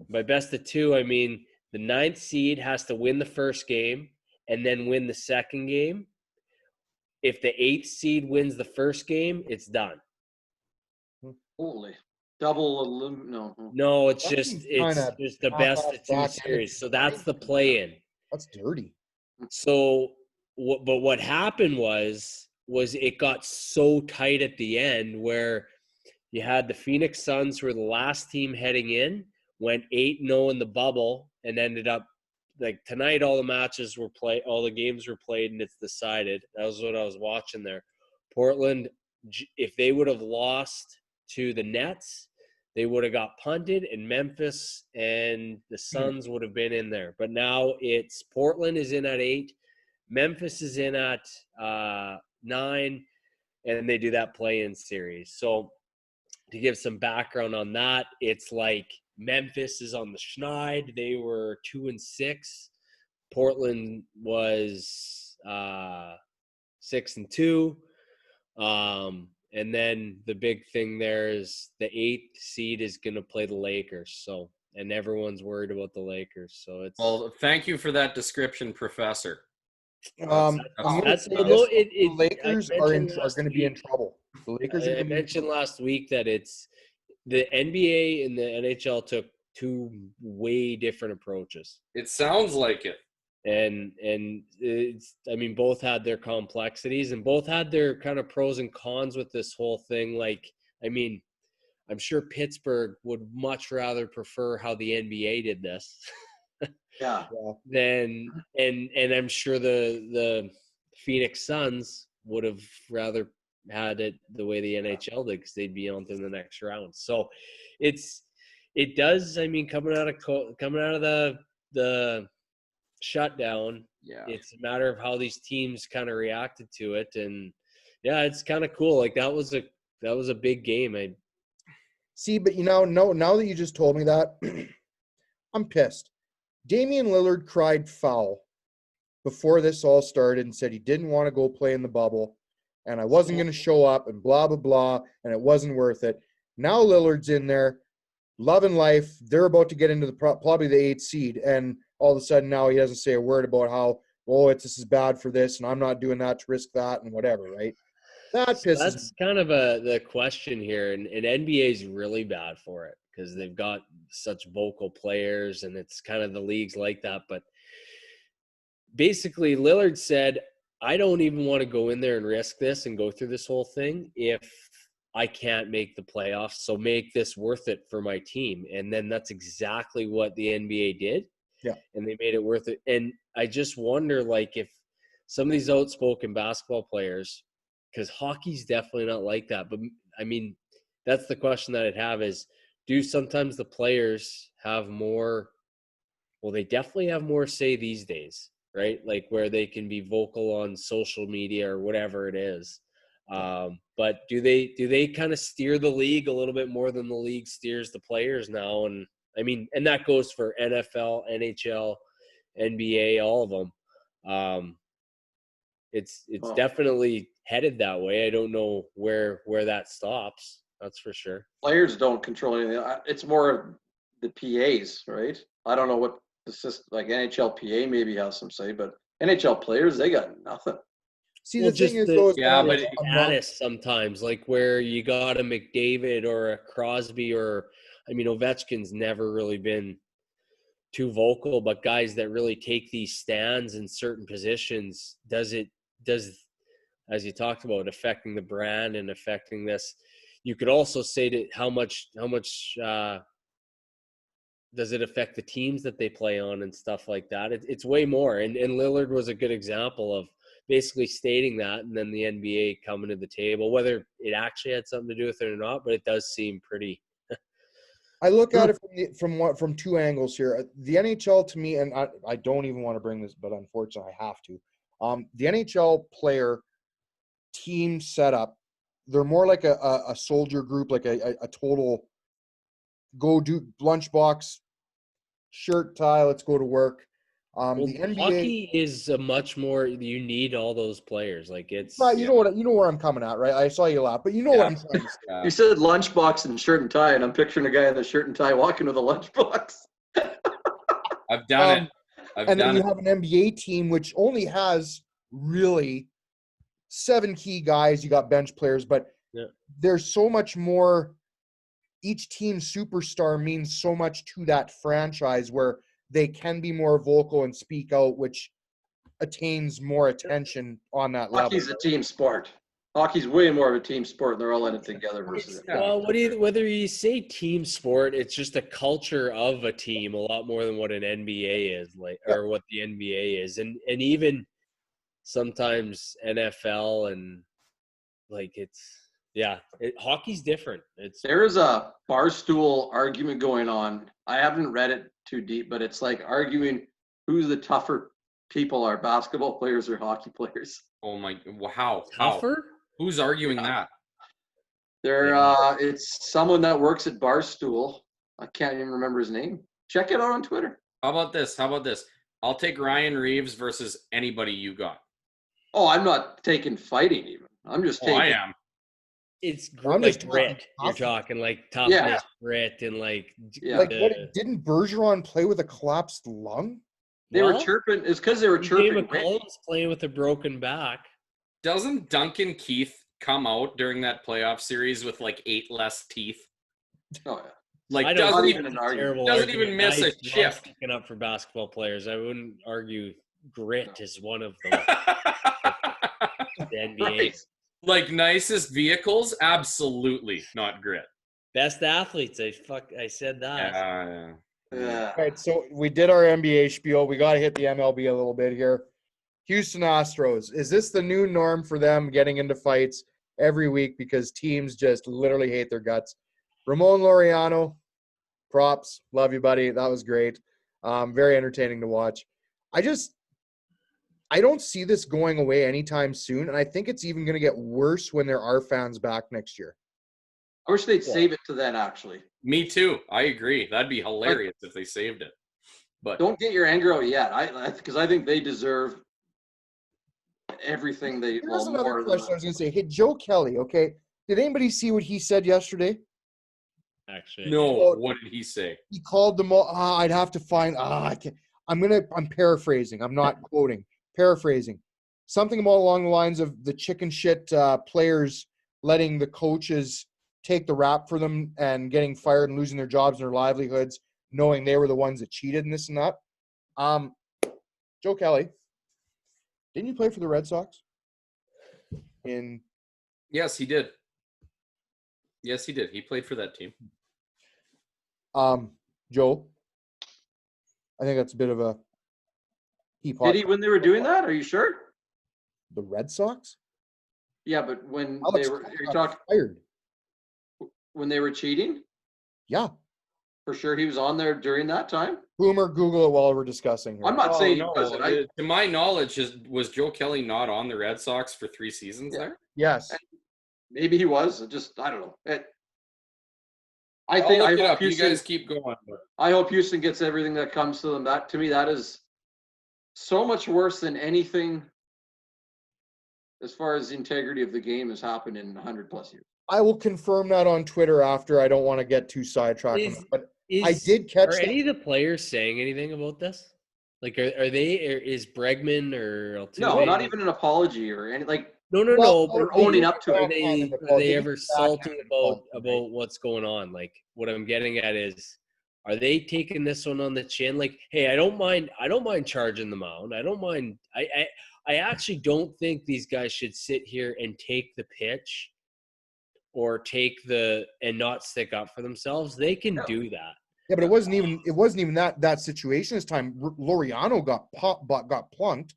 By best of 2, I mean the 9th seed has to win the first game and then win the second game. If the 8th seed wins the first game, it's done. Holy double no. No, it's That just seems it's kinda just the half best off of 2 back. series. So that's the play-in. That's dirty. So what happened was it got so tight at the end where you had the Phoenix Suns, who were the last team heading in, went 8-0 in the bubble, and ended up like tonight. All the games were played, and it's decided. That was what I was watching there. Portland, if they would have lost to the Nets, they would have got punted, and Memphis and the Suns would have been in there. But now it's Portland is in at 8, Memphis is in at 9, and they do that play-in series. So to give some background on that, it's like Memphis is on the schneid. They were 2-6. Portland was 6-2. And then the big thing there is the 8th seed is going to play the Lakers. So, and everyone's worried about the Lakers. So it's Well, thank you for that description, Professor. I'm gonna that's say the this, the Lakers I are mentioned last going to be in week- trouble. The Lakers are I going to be in mentioned trouble. last week that it's the NBA and the NHL took 2 way different approaches. It sounds like it. And it's, I mean, both had their complexities and both had their kind of pros and cons with this whole thing. Like, I mean, I'm sure Pittsburgh would much rather prefer how the NBA did this Yeah. than, and I'm sure the Phoenix Suns would have rather had it the way the NHL did because they'd be on to the next round. So it does. I mean, coming out of the shutdown, Yeah. it's a matter of how these teams kind of reacted to it. And yeah, it's kind of cool. Like that was a big game. See, but now that you just told me that, I'm pissed. Damian Lillard cried foul before this all started and said he didn't want to go play in the bubble and I wasn't going to show up and blah, blah, blah, and it wasn't worth it. Now Lillard's in there, loving life. They're about to get into probably the 8th seed, and all of a sudden now he doesn't say a word about how, this is bad for this and I'm not doing that to risk that and whatever, right? That pisses me. That's kind of the question here, and NBA is really bad for it because they've got such vocal players, and it's kind of the leagues like that. But basically, Lillard said, "I don't even want to go in there and risk this and go through this whole thing if I can't make the playoffs. So make this worth it for my team." And then that's exactly what the NBA did. Yeah. And they made it worth it. And I just wonder, like, if some of these outspoken basketball players, because hockey's definitely not like that. But I mean, that's the question that I'd have is, do sometimes the players have more? Well, they definitely have more say these days, right? Like where they can be vocal on social media or whatever it is. But do they kind of steer the league a little bit more than the league steers the players now? And I mean, and that goes for NFL, NHL, NBA, all of them. It's Well, definitely headed that way. I don't know where that stops. That's for sure. players don't control anything. It's more the PAs, right? I don't know what the system, like NHL PA maybe has some say, but NHL players, they got nothing. See, Well, the thing just is, the though, is Yeah, when but I'm status sometimes, like where you got a McDavid or a Crosby or, I mean, Ovechkin's never really been too vocal, but guys that really take these stands in certain positions, does, as you talked about, affecting the brand and affecting this? You could also say that how much does it affect the teams that they play on and stuff like that? It's way more. And Lillard was a good example of basically stating that, and then the NBA coming to the table, whether it actually had something to do with it or not, but it does seem pretty. I look at it from two angles here. The NHL to me, and I don't even want to bring this, but unfortunately I have to. The NHL player team setup, they're more like a soldier group, like a total go do lunchbox, shirt, tie, let's go to work. Well, The NBA, hockey is a much more. You need all those players. Like it's. right, you know where I'm coming at, right? I saw you laugh, but you know what I'm trying to say. You said lunchbox and shirt and tie, and I'm picturing a guy in the shirt and tie walking with a lunchbox. I've done it. I've And then done you it. have an NBA team which only has really 7 key guys. You got bench players, but Yeah. there's so much more. Each team superstar means so much to that franchise where they can be more vocal and speak out, which attains more attention on that level. Hockey's a team sport. Hockey's way more of a team sport, and they're all in it together versus It's, well, whether you say team sport, it's just a culture of a team a lot more than what an NBA is, like, or what the NBA is, and even sometimes NFL and like hockey's different. There is a barstool argument going on. I haven't read it too deep, but it's like arguing who the tougher people are, basketball players or hockey players. Oh my! How? tougher. Who's arguing that? It's someone that works at Barstool. I can't even remember his name. Check it out on Twitter. How about this? I'll take Ryan Reeves versus anybody you got. Oh, I'm not taking fighting even. I'm just taking. I am. It's I'm like just grit. talking You're tough. talking like toughness, Yeah. grit, and like. Yeah. Like, didn't Bergeron play with a collapsed lung? They were chirping. It's because they were chirping. McCollum's playing with a broken back. Doesn't Duncan Keith come out during that playoff series with like 8 less teeth? Oh yeah. Like I don't doesn't think even it's a terrible doesn't argument. even miss a Love shift. sticking up for basketball players. I wouldn't argue grit is one of them. The NBA. Right. Like nicest vehicles, absolutely not grit. Best athletes. I said that. Yeah. All right, so we did our NBA spiel. We got to hit the MLB a little bit here. Houston Astros. Is this the new norm for them getting into fights every week because teams just literally hate their guts? Ramon Laureano, props. Love you, buddy. That was great. Very entertaining to watch. I don't see this going away anytime soon, and I think it's even going to get worse when there are fans back next year. I wish they'd save it to then. Actually, Me too. I agree. That'd be hilarious if they saved it. But don't get your anger out yet. Because I think they deserve everything they. Here's another question I was going to say. Hey, Joe Kelly, okay? Did anybody see what he said yesterday? Actually, no, what did he say? He called them all. I'd have to find. I can't. I'm paraphrasing. I'm not quoting. Paraphrasing. Something along the lines of the chicken shit players letting the coaches take the rap for them and getting fired and losing their jobs and their livelihoods, knowing they were the ones that cheated and this and that. Joe Kelly, didn't you play for the Red Sox? Yes, he did. Yes, he did. He played for that team. Joe, I think that's a bit of a Did he when they were doing that? Are you sure? The Red Sox? Yeah, but when Alex they were, Cora are you got talking fired. when they were cheating? Yeah. For sure, he was on there during that time. Boomer, Google it while we're discussing here. I'm not Oh, saying he no. wasn't. To my knowledge, was Joe Kelly not on the Red Sox for 3 seasons there? Yes. Maybe he was. Just I don't know. I I'll think look I it hope up. You Houston. guys keep going. I hope Houston gets everything that comes to them. That to me, that is so much worse than anything as far as the integrity of the game has happened in 100+ years. I will confirm that on Twitter after. I don't want to get too sidetracked on that. But I did catch Are that. any of the players saying anything about this? Like, are they? Is Bregman or Altuve? No, not even an apology or any like. No. Well, But owning up to it. Are they ever salty about what's going on? Like, what I'm getting at is, are they taking this one on the chin? Like, hey, I don't mind charging the mound. I don't mind. I actually don't think these guys should sit here and take the pitch or and not stick up for themselves. They can do that. Yeah, but it wasn't even that situation this time. Laureano got plunked.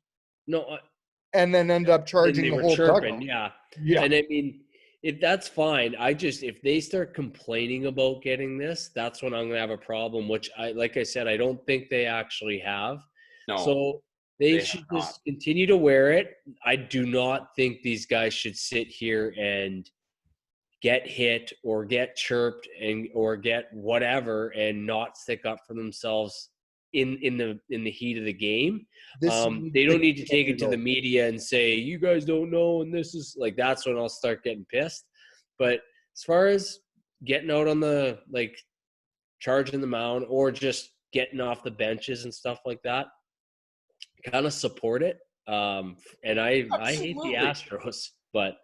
No, and then ended up charging the whole dugout. Yeah. And I mean, if that's fine. If they start complaining about getting this, that's when I'm gonna have a problem. Which like I said, I don't think they actually have. No. So they should just continue to wear it. I do not think these guys should sit here and get hit or get chirped or get whatever and not stick up for themselves in the heat of the game. They don't need to take it to the media and say, you guys don't know, and this is like, that's when I'll start getting pissed. But as far as getting out on the, like, charging the mound or just getting off the benches and stuff like that, kind of support it. And I hate the Astros, but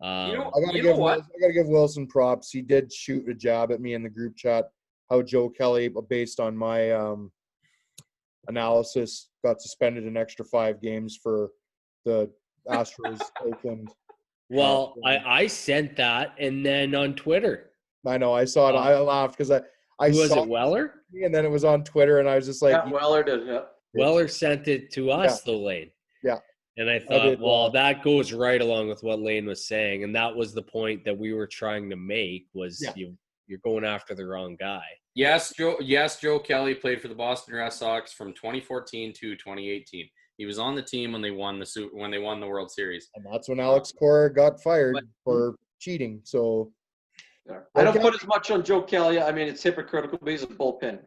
I gotta give Wilson props. He did shoot a jab at me in the group chat. How Joe Kelly, based on my analysis, got suspended an extra 5 games for the Astros Oakland. Well, I sent that, and then on Twitter, I know I saw it. I laughed because I was saw it Weller, and then it was on Twitter, and I was just like, yeah, Weller did. Yeah. Weller sent it to us, though, Lane. Yeah. And I thought, that goes right along with what Lane was saying, and that was the point that we were trying to make was you're going after the wrong guy. Yes, Joe Kelly played for the Boston Red Sox from 2014 to 2018. He was on the team when they won the World Series. And that's when Alex Cora got fired for cheating. So I don't put as much on Joe Kelly. I mean, it's hypocritical, but he's a bullpen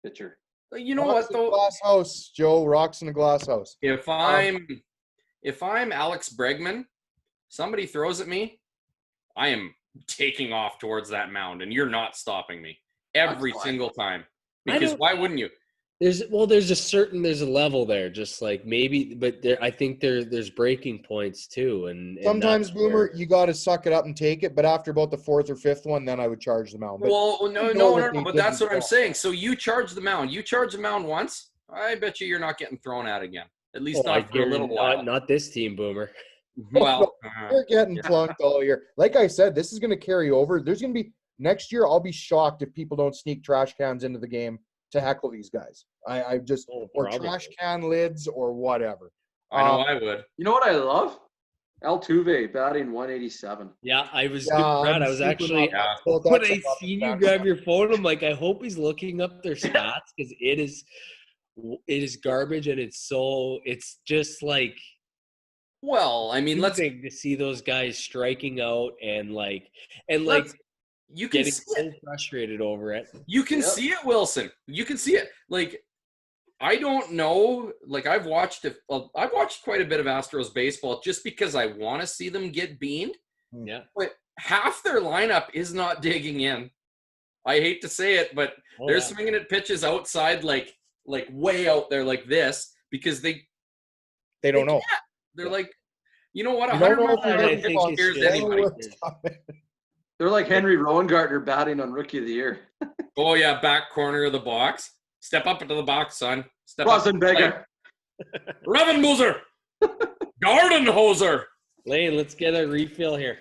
pitcher. You know what, though? Glass house, Joe. Rocks in a glass house. If I'm Alex Bregman, somebody throws at me, I am taking off towards that mound, and you're not stopping me every single time. Because why wouldn't you? There's a level there, just like maybe, but I think there's breaking points too, and sometimes Boomer, you got to suck it up and take it. But after about the 4th or 5th one, then I would charge the mound. But no. But that's what I'm saying. So you charge the mound. You charge the mound once. I bet you're not getting thrown at again. At least not for a little while. Not this team, Boomer. Well, they're getting plunked all year. Like I said, this is going to carry over. There's going to be next year. I'll be shocked if people don't sneak trash cans into the game to heckle these guys. I just or trash can lids or whatever. I know I would. You know what I love? Altuve batting 187. Yeah, I was Brad. I was actually when I seen you grab your phone, I'm like, I hope he's looking up their stats because it is garbage and it's just like. Well, I mean, let's to see those guys striking out and you can getting so frustrated over it. You can see it, Wilson. You can see it. Like, I don't know. Like, I've watched quite a bit of Astros baseball just because I want to see them get beamed. Yeah. But half their lineup is not digging in. I hate to say it, but they're swinging at pitches outside, like way out there, like this, because they don't know. They're like, you know what? 100 miles an hour scares anybody. They're like Henry Rowengartner batting on Rookie of the Year. Oh yeah, back corner of the box. Step up into the box, son. Step Rosenberger. up. Revenmoser. Gardenhoser. Lane, let's get a refill here.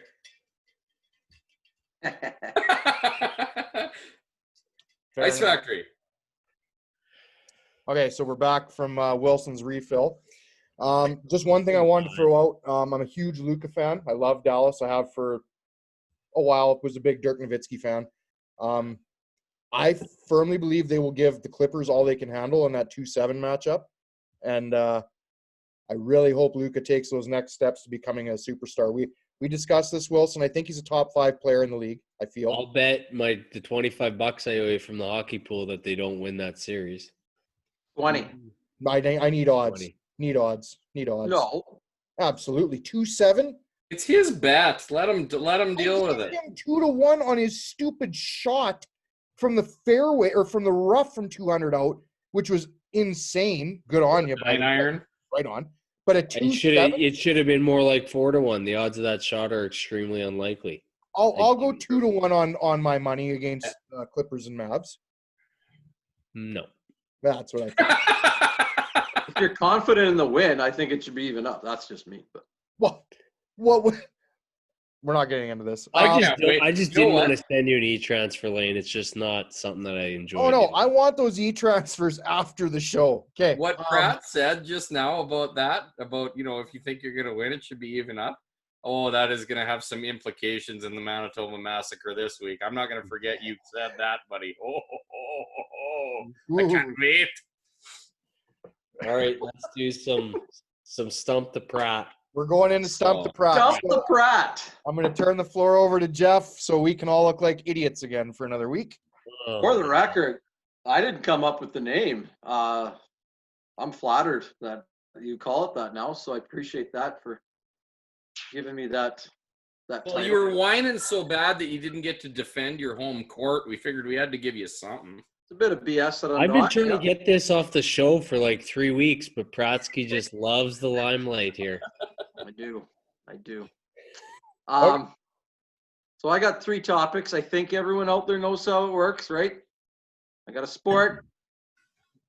Ice Factory. Okay, so we're back from Wilson's refill. Just one thing I wanted to throw out. I'm a huge Luka fan. I love Dallas. I have for a while. Was a big Dirk Nowitzki fan. I firmly believe they will give the Clippers all they can handle in that 2-7 matchup. And I really hope Luka takes those next steps to becoming a superstar. We discussed this, Wilson. I think he's a top 5 player in the league, I feel. I'll bet the $25 I owe you from the hockey pool that they don't win that series. 20. I need odds. 20. Need odds. No. Absolutely. 2-7? It's his bet. Let him deal with it. Him 2-1 on his stupid shot from the fairway or from the rough from 200 out, which was insane. Good on you, 9 iron. Right on. But a 2-7. It should have been more like 4-1. The odds of that shot are extremely unlikely. I'll go 2-1 on my money against Clippers and Mavs. No. That's what I think. If you're confident in the win, I think it should be even up. That's just me. But What? We're not getting into this. I just You know didn't what? want to send you an e-transfer lane. It's just not something that I enjoy. Oh no, doing. I want those e-transfers after the show. Okay. What Pratt said just now about that, about, if you think you're going to win, it should be even up. Oh, that is going to have some implications in the Manitoba Massacre this week. I'm not going to forget you said that, buddy. I can't wait. All right, let's do some Stump the Pratt. We're going into Stump the Pratt. dump the Pratt. I'm going to turn the floor over to Jeff so we can all look like idiots again for another week. For the record, I didn't come up with the name. I'm flattered that you call it that now, so I appreciate that for giving me that Well, title. you were whining so bad that you didn't get to defend your home court. We figured we had to give you something. It's a bit of BS that I've been trying to get this off the show for like 3 weeks, but Pratsky just loves the limelight here. I do. So I got 3 topics. I think everyone out there knows how it works, right? I got a sport,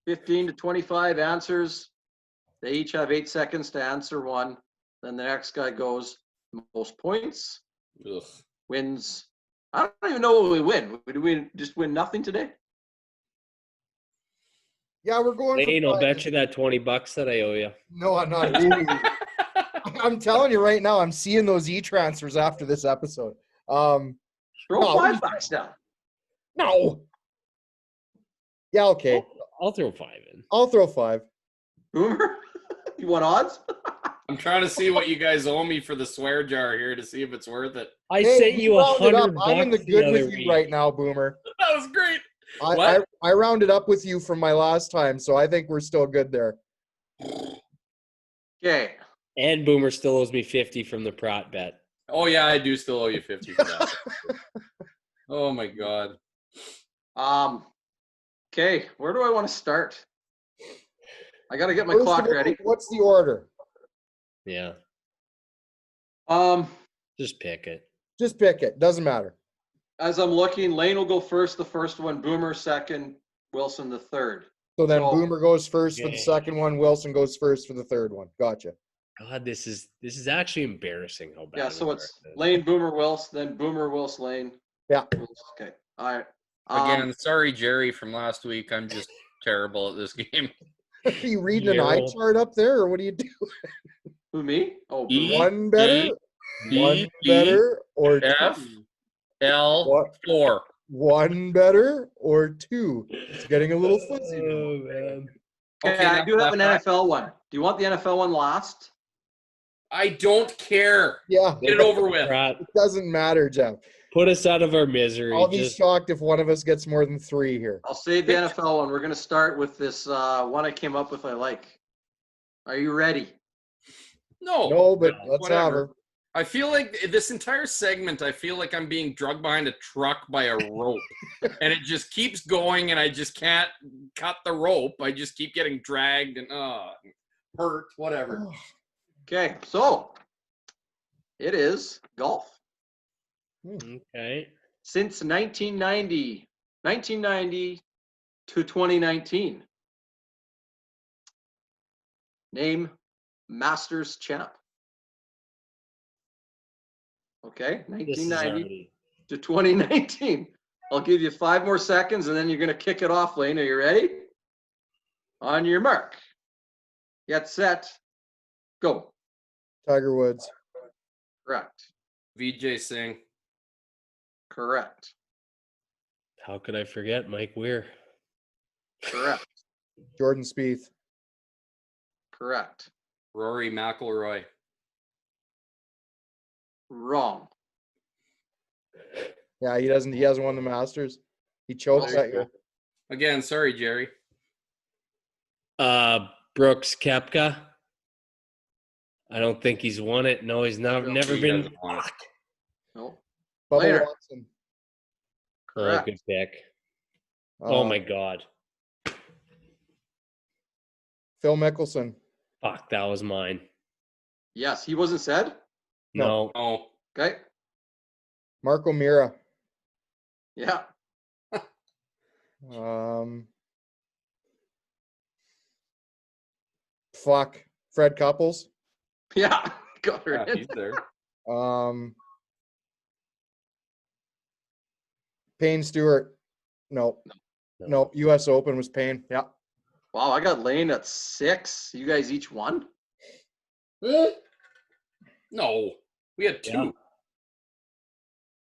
15 to 25 answers. They each have 8 seconds to answer one. Then the next guy goes most points, Ugh. wins. I don't even know what we win. Did we just win nothing today? Yeah, we're going. Lane, I'll bet you that $20 that I owe you. No, I'm not. I'm telling you right now, I'm seeing those e-transfers after this episode. Throw No, $5 down. No. Yeah, okay. I'll throw 5 in. I'll throw 5. Boomer, you want odds? I'm trying to see what you guys owe me for the swear jar here to see if it's worth it. I Hey, sent you round it up. $100 I'm in the the good other with you week. right now, Boomer. That was great. I rounded up with you from my last time, so I think we're still good there. Okay. And Boomer still owes me 50 from the Pratt bet. Oh, yeah, I do still owe you 50 for that. Oh, my God. Okay, where do I want to start? I got to get my First clock of all, ready. What's the order? Yeah, Um, just pick it. Just pick it. Doesn't matter. as I'm looking, Lane will go first, the first one, Boomer second, Wilson the third. So then So- Boomer goes first for the Yeah. second one. Wilson goes first for the third one. Gotcha. God, this is actually embarrassing how bad. Yeah, so we it's are at this. Lane, Boomer, Wilson, then Boomer, Wilson, Lane. Yeah. Okay, all right. Again, sorry, Jerry, from last week. I'm just terrible at this game. Are you reading an eye Euro. chart up there, or what do you do? Who, me? Oh, E- Boomer. One better, D, one E, better, or F, two? L, What? 4. One better or two? It's getting a little fuzzy now. Oh man. Okay, I now do have an left, right. NFL one. Do you want the NFL one last? I don't care. Yeah, Get it over with. Pratt, it doesn't matter, Jeff. put us out of our misery. I'll be Just shocked if one of us gets more than 3 here. I'll save the NFL one. We're going to start with this one I came up with I like. Are you ready? No. No, but let's whatever. have her. I feel like this entire segment, I feel like I'm being drugged behind a truck by a rope. And it just keeps going, and I just can't cut the rope. I just keep getting dragged and hurt, whatever. Okay, so it is golf. okay. Since 1990 to 2019. Name Masters champ. Okay, This is 1990 already. to 2019. I'll give you 5 more seconds and then you're going to kick it off, Lane. Are you ready? On your mark. Get set. Go. Tiger Woods. Correct. VJ Singh. Correct. How could I forget Mike Weir? Correct. Jordan Spieth. Correct. Rory McIlroy. Wrong. Yeah, he hasn't won the Masters. He choked that year. Again, sorry, Jerry. Brooks Koepka. I don't think he's won it. No, he's never He been. hasn't won it. No. Bubba Later. Watson. Oh, Correct. good pick. Oh my God. Phil Mickelson. Fuck, that was mine. Yes, he wasn't said. No. Oh, Okay. Marco Mira. Yeah. Fuck. Fred Couples. Yeah. Got her yeah, in. he's there. Payne Stewart. No. U.S. Open was Payne. Yeah. Wow, I got Lane at 6. You guys each won? No, we had 2. Yeah. No.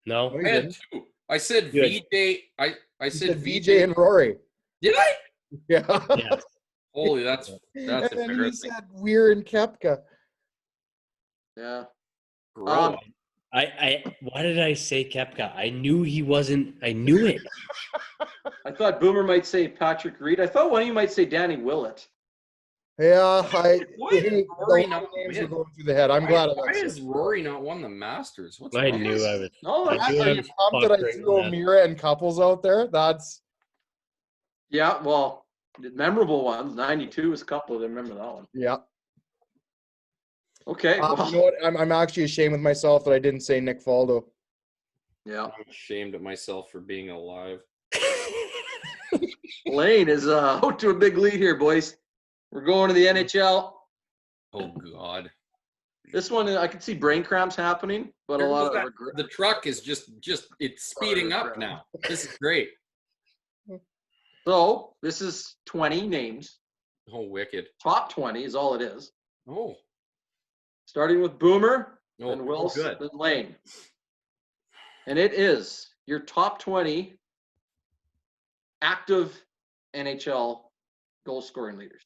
No, I you had didn't. 2. I said Good. VJ. I You said said VJ and Rory. Did I? Yeah. Yes. Holy, that's And then you embarrassing. said Weir and Koepka. Yeah. Grow up. Why did I say Koepka? I knew he wasn't. I knew it. I thought Boomer might say Patrick Reed. I thought one of you might say Danny Willett. Yeah, Why did Rory those not names win? were going through the head. I'm glad I Why got has Rory not won the Masters? What's I wrong? knew I was. No, I knew Are I you was pumped that I fucked threw right now. Mira and Couples out there? That's Yeah, well, the memorable ones. 92 is a couple. I remember that one. yeah. Okay. Well, You know what? I'm actually ashamed with myself that I didn't say Nick Faldo. yeah. I'm ashamed of myself for being alive. Lane is out to a big lead here, boys. We're going to the NHL. Oh God. This one, I can see brain cramps happening, but a There lot goes of that- regret. the truck is just it's speeding up now. This is great. So this is 20 names. Oh, wicked. Top 20 is all it is. Oh, Starting with Boomer oh, and Wilson good. and Lane. And it is your top 20 active NHL goal scoring leaders.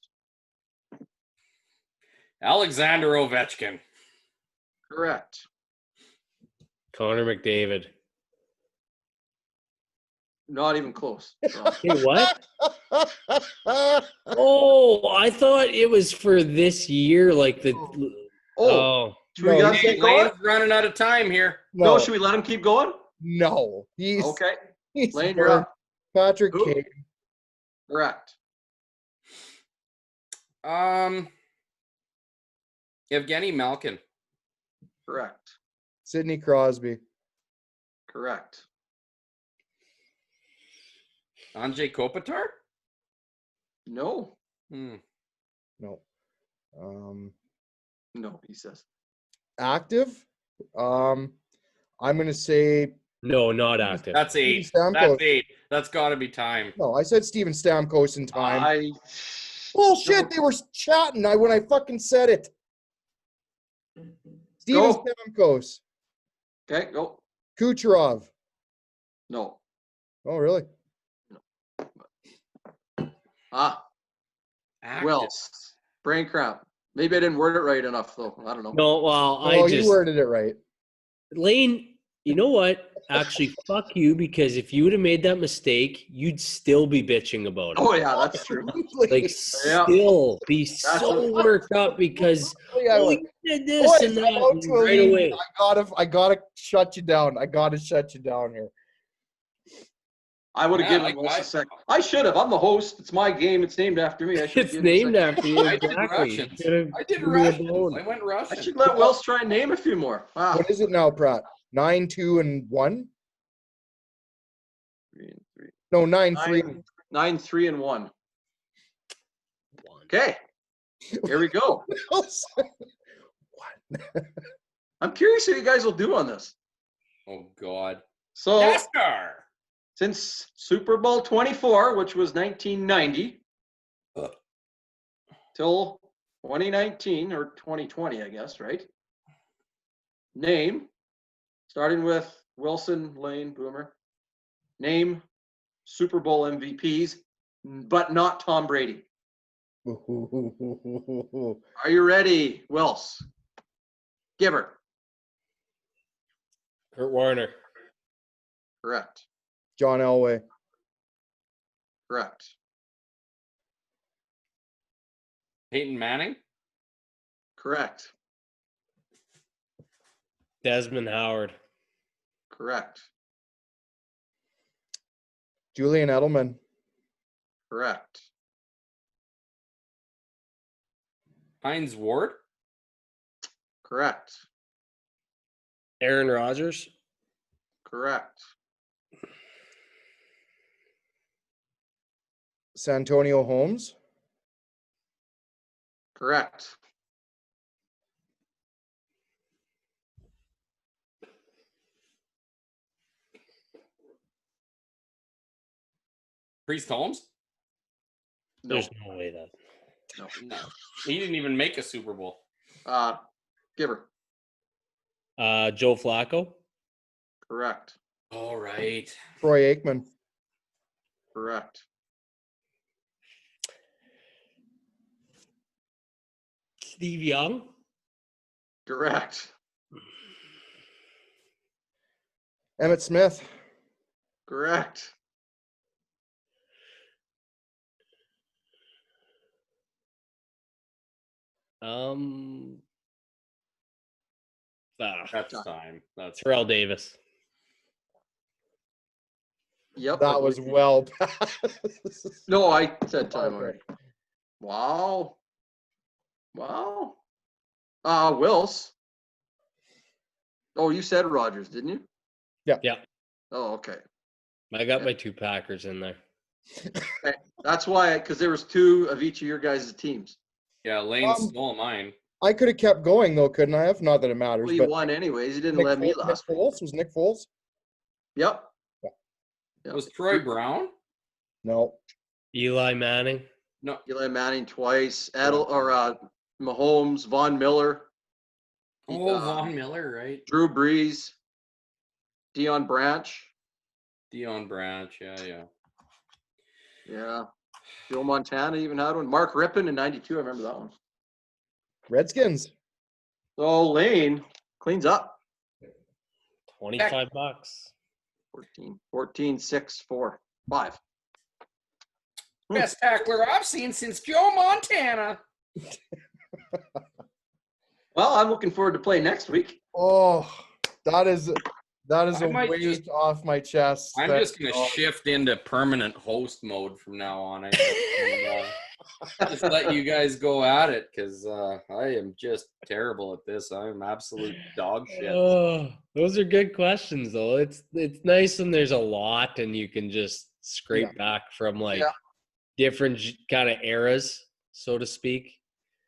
Alexander Ovechkin. Correct. Connor McDavid. Not even close. Wrong. Hey, what? Oh, I thought it was for this year, like the. Oh, Should we No, let he him Hey, keep going? Lane's running out of time here. No, should we let him keep going? No. He's Okay. he's Lane, you're burned. up. Patrick Who? Kane. Correct. Evgeny Malkin. Correct. Sidney Crosby. Correct. Anjay Kopitar. No. Hmm. No. No, he says. Active. I'm gonna say no, not active. That's 8. Steven Stamkos. That's 8. That's got to be time. no. I said Steven Stamkos in time. Bullshit. They were chatting. When I fucking said it. Steven Go. Stamkos. Okay, go. Kucherov. No. Oh, really? Active. Wells. Brain cramp. Maybe I didn't word it right enough, though. I don't know. No, well, Oh, you worded it right. Lane, you know what? Actually, fuck you, because if you would have made that mistake, you'd still be bitching about it. Oh, yeah, that's true. Like, still be so worked up because you did this and that right away. I gotta shut you down. I gotta shut you down here. I would have given Wes a second. I should have. I'm the host. It's my game. It's named after me. I should It's named after you. I did Exactly. Russians. I did leave me Russians. alone. I went Russian. I should let Wells try and name a few more. Wow. What is it now, Pratt? 9, 2, and 1? 3 and 3. No, 9, 3. 9, 3, and 1. Okay. Here we go. I'm curious what you guys will do on this. Oh God. So NASCAR. since Super Bowl 24, which was 1990, till 2019 or 2020, I guess, right? Name, starting with Wilson, Lane, Boomer. Name Super Bowl MVPs, but not Tom Brady. Are you ready, Wills? Gibber. Kurt Warner. Correct. John Elway. Correct. Peyton Manning. Correct. Desmond Howard. Correct. Julian Edelman. Correct. Hines Ward. Correct. Aaron Rodgers. Correct. Santonio Holmes. Correct. Priest Holmes. No. There's no way that. No. No, he didn't even make a Super Bowl. Gibber. Joe Flacco. Correct. All right. Troy Aikman. Correct. Steve Young. Correct. Emmett Smith. Correct. That's time. That's Terrell Davis. Yep. That was well passed. No, I said time Okay. already. Wow. Wow. Wills. Oh, you said Rogers, didn't you? Yeah. Oh, okay. I got my two Packers in there. That's why, because there was two of each of your guys' teams. yeah. Lane stole mine. I could have kept going though, couldn't I have? Not that it matters. Well, you but won anyways. You didn't Nick let me Foles, last. Nick Foles? Was Nick Foles? Yep. Yep. Was Troy Brown? No. Eli Manning. No. Eli Manning twice. Mahomes, Von Miller, Oh, Von Miller, right? Drew Brees, Deion Branch. Deion Branch. Yeah. Yeah. Joe Montana even had one. Mark Rippon in '92. I remember that one. Redskins. So Lane cleans up. $25. 14, 6, 4, 5. Best tackler I've seen since Joe Montana. Well, I'm looking forward to play next week. Oh, that is I a might weight just- off my chest. I'm That- just gonna shift into permanent host mode from now on. I think, and, just let you guys go at it because I am just terrible at this. I'm absolute dog shit. Oh, those are good questions, though. It's nice when there's a lot and you can just scrape back from different kind of eras, so to speak.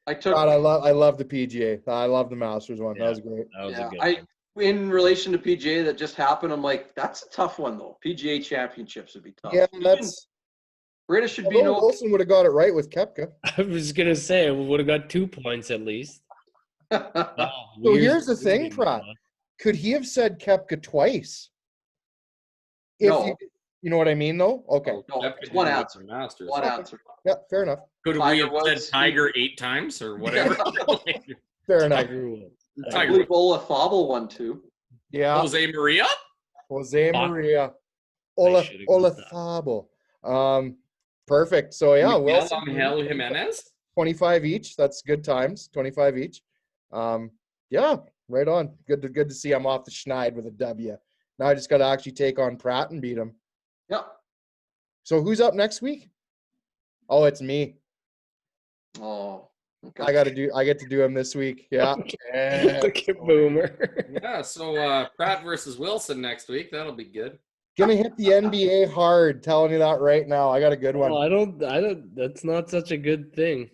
God, I love the PGA. I love the Masters one. Yeah. That was great. That was a good I one. in relation to PGA that just happened, I'm like, that's a tough one though. PGA championships would be tough. Yeah, that's. British should be Although Wilson would have got it right with Koepka. I was gonna say we would have got 2 points at least. Wow, So here's the thing, Pratt. Could he have said Koepka twice? If No. you know what I mean, though? Okay. No, That it's could one be answer. the Masters. One answer. Yeah, fair enough. Could we Tiger have said Woods. Tiger 8 times or whatever? Fair enough. I Tiger believe Olafable won too. Yeah. Jose Maria? Jose Fuck. Maria. I should've got that. Olafable. Perfect. So yeah, Miguel Wilson. Angel Jimenez? 25 each. That's good times. 25 each. Yeah, right on. Good to see I'm off the schneid with a W. Now I just got to actually take on Pratt and beat him. Yep. So who's up next week? Oh, it's me. Oh. Okay. I get to do him this week. Yeah. Look at Boomer. Yeah, so Pratt versus Wilson next week. That'll be good. Gonna hit the NBA hard. Telling you that right now. I got a good one. Well, I don't. That's not such a good thing.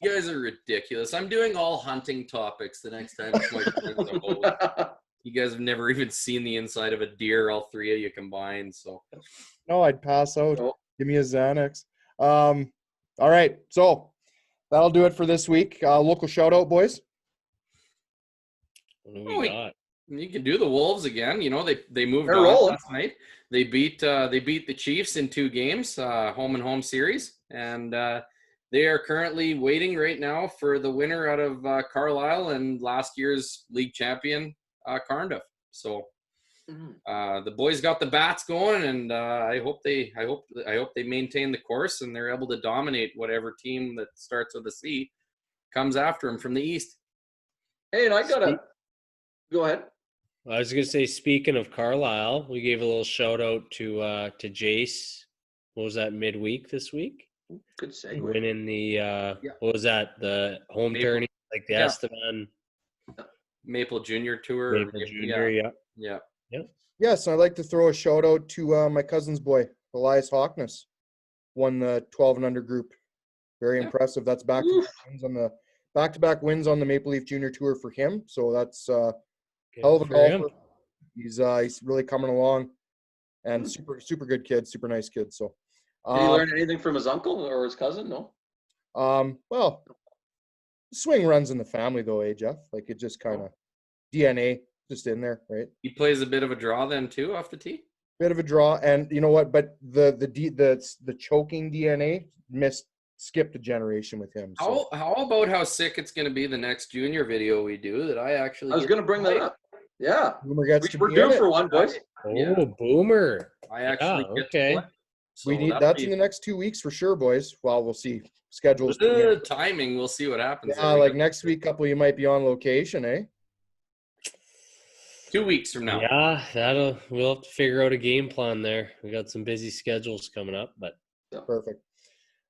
You guys are ridiculous. I'm doing all hunting topics the next time. It's my friends are holding. You guys have never even seen the inside of a deer, all three of you combined. So No, I'd pass out. Oh. Give me a Xanax. All right. So that'll do it for this week. Local shout out, boys. What do we got? You can do the Wolves again. You know, they moved They're on rolling. last night. They beat the Chiefs in 2 games, home and home series, and they are currently waiting right now for the winner out of Carlisle and last year's league champion Cardiff. So the boys got the bats going, and I hope they maintain the course and they're able to dominate whatever team that starts with a C comes after them from the East. Hey, and I gotta go ahead. I was gonna say, speaking of Carlisle, we gave a little shout out to Jace. What was that, midweek this week? Good segue. Winning the what was that? The home Maple. tourney, like the Yeah. Esteban Maple Junior Tour. Maple Junior. Yeah. Yeah. Yes, and I'd like to throw a shout out to my cousin's boy, Elias Hockness. Won the 12 and under group. Very impressive. That's back-to-back wins on the Maple Leaf Junior Tour for him. So that's hell of a for him. golfer. He's really coming along, and super good kid, super nice kid. So, Did he learn anything from his uncle or his cousin? No. Well, swing runs in the family though, Jeff? Like it just kind of DNA just in there, right? He plays a bit of a draw then too off the tee. Bit of a draw, and you know what? But the choking DNA skipped a generation with him. So. How about how sick it's going to be the next junior video we do that I actually I was going to bring that up. Yeah. Boomer gets to We're be due in it. for one, boys. Oh, Yeah. Boomer! I actually get okay. to play. So We need that'll that's be- in the next 2 weeks for sure, boys. Well, we'll see schedules. the timing. We'll see what happens. Yeah, there. like next week, couple you might be on location, eh? 2 weeks from now. Yeah, we'll have to figure out a game plan there. We got some busy schedules coming up, but Perfect.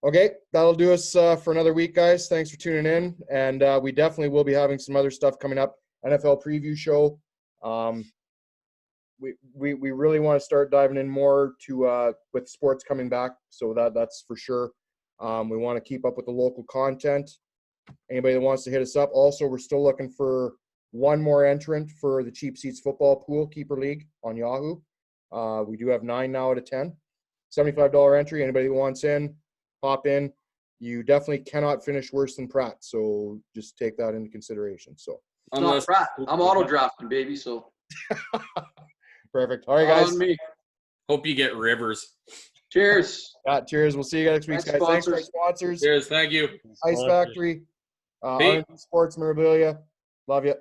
Okay, that'll do us for another week, guys. Thanks for tuning in, and we definitely will be having some other stuff coming up. NFL preview show. We really want to start diving in more to with sports coming back, so that's for sure. We want to keep up with the local content. Anybody that wants to hit us up. Also, we're still looking for one more entrant for the Cheap Seats Football Pool Keeper League on Yahoo. We do have 9 now out of 10. $75 entry. Anybody that wants in, hop in. You definitely cannot finish worse than Pratt, so just take that into consideration. So It's not Pratt. I'm auto drafting, baby. So perfect. All right, guys. on me. Hope you get Rivers. Cheers. Cheers. We'll see you next week, guys. Thanks to our sponsors. Cheers. Thank you. Ice Factory, R&D Sports Memorabilia. Love you.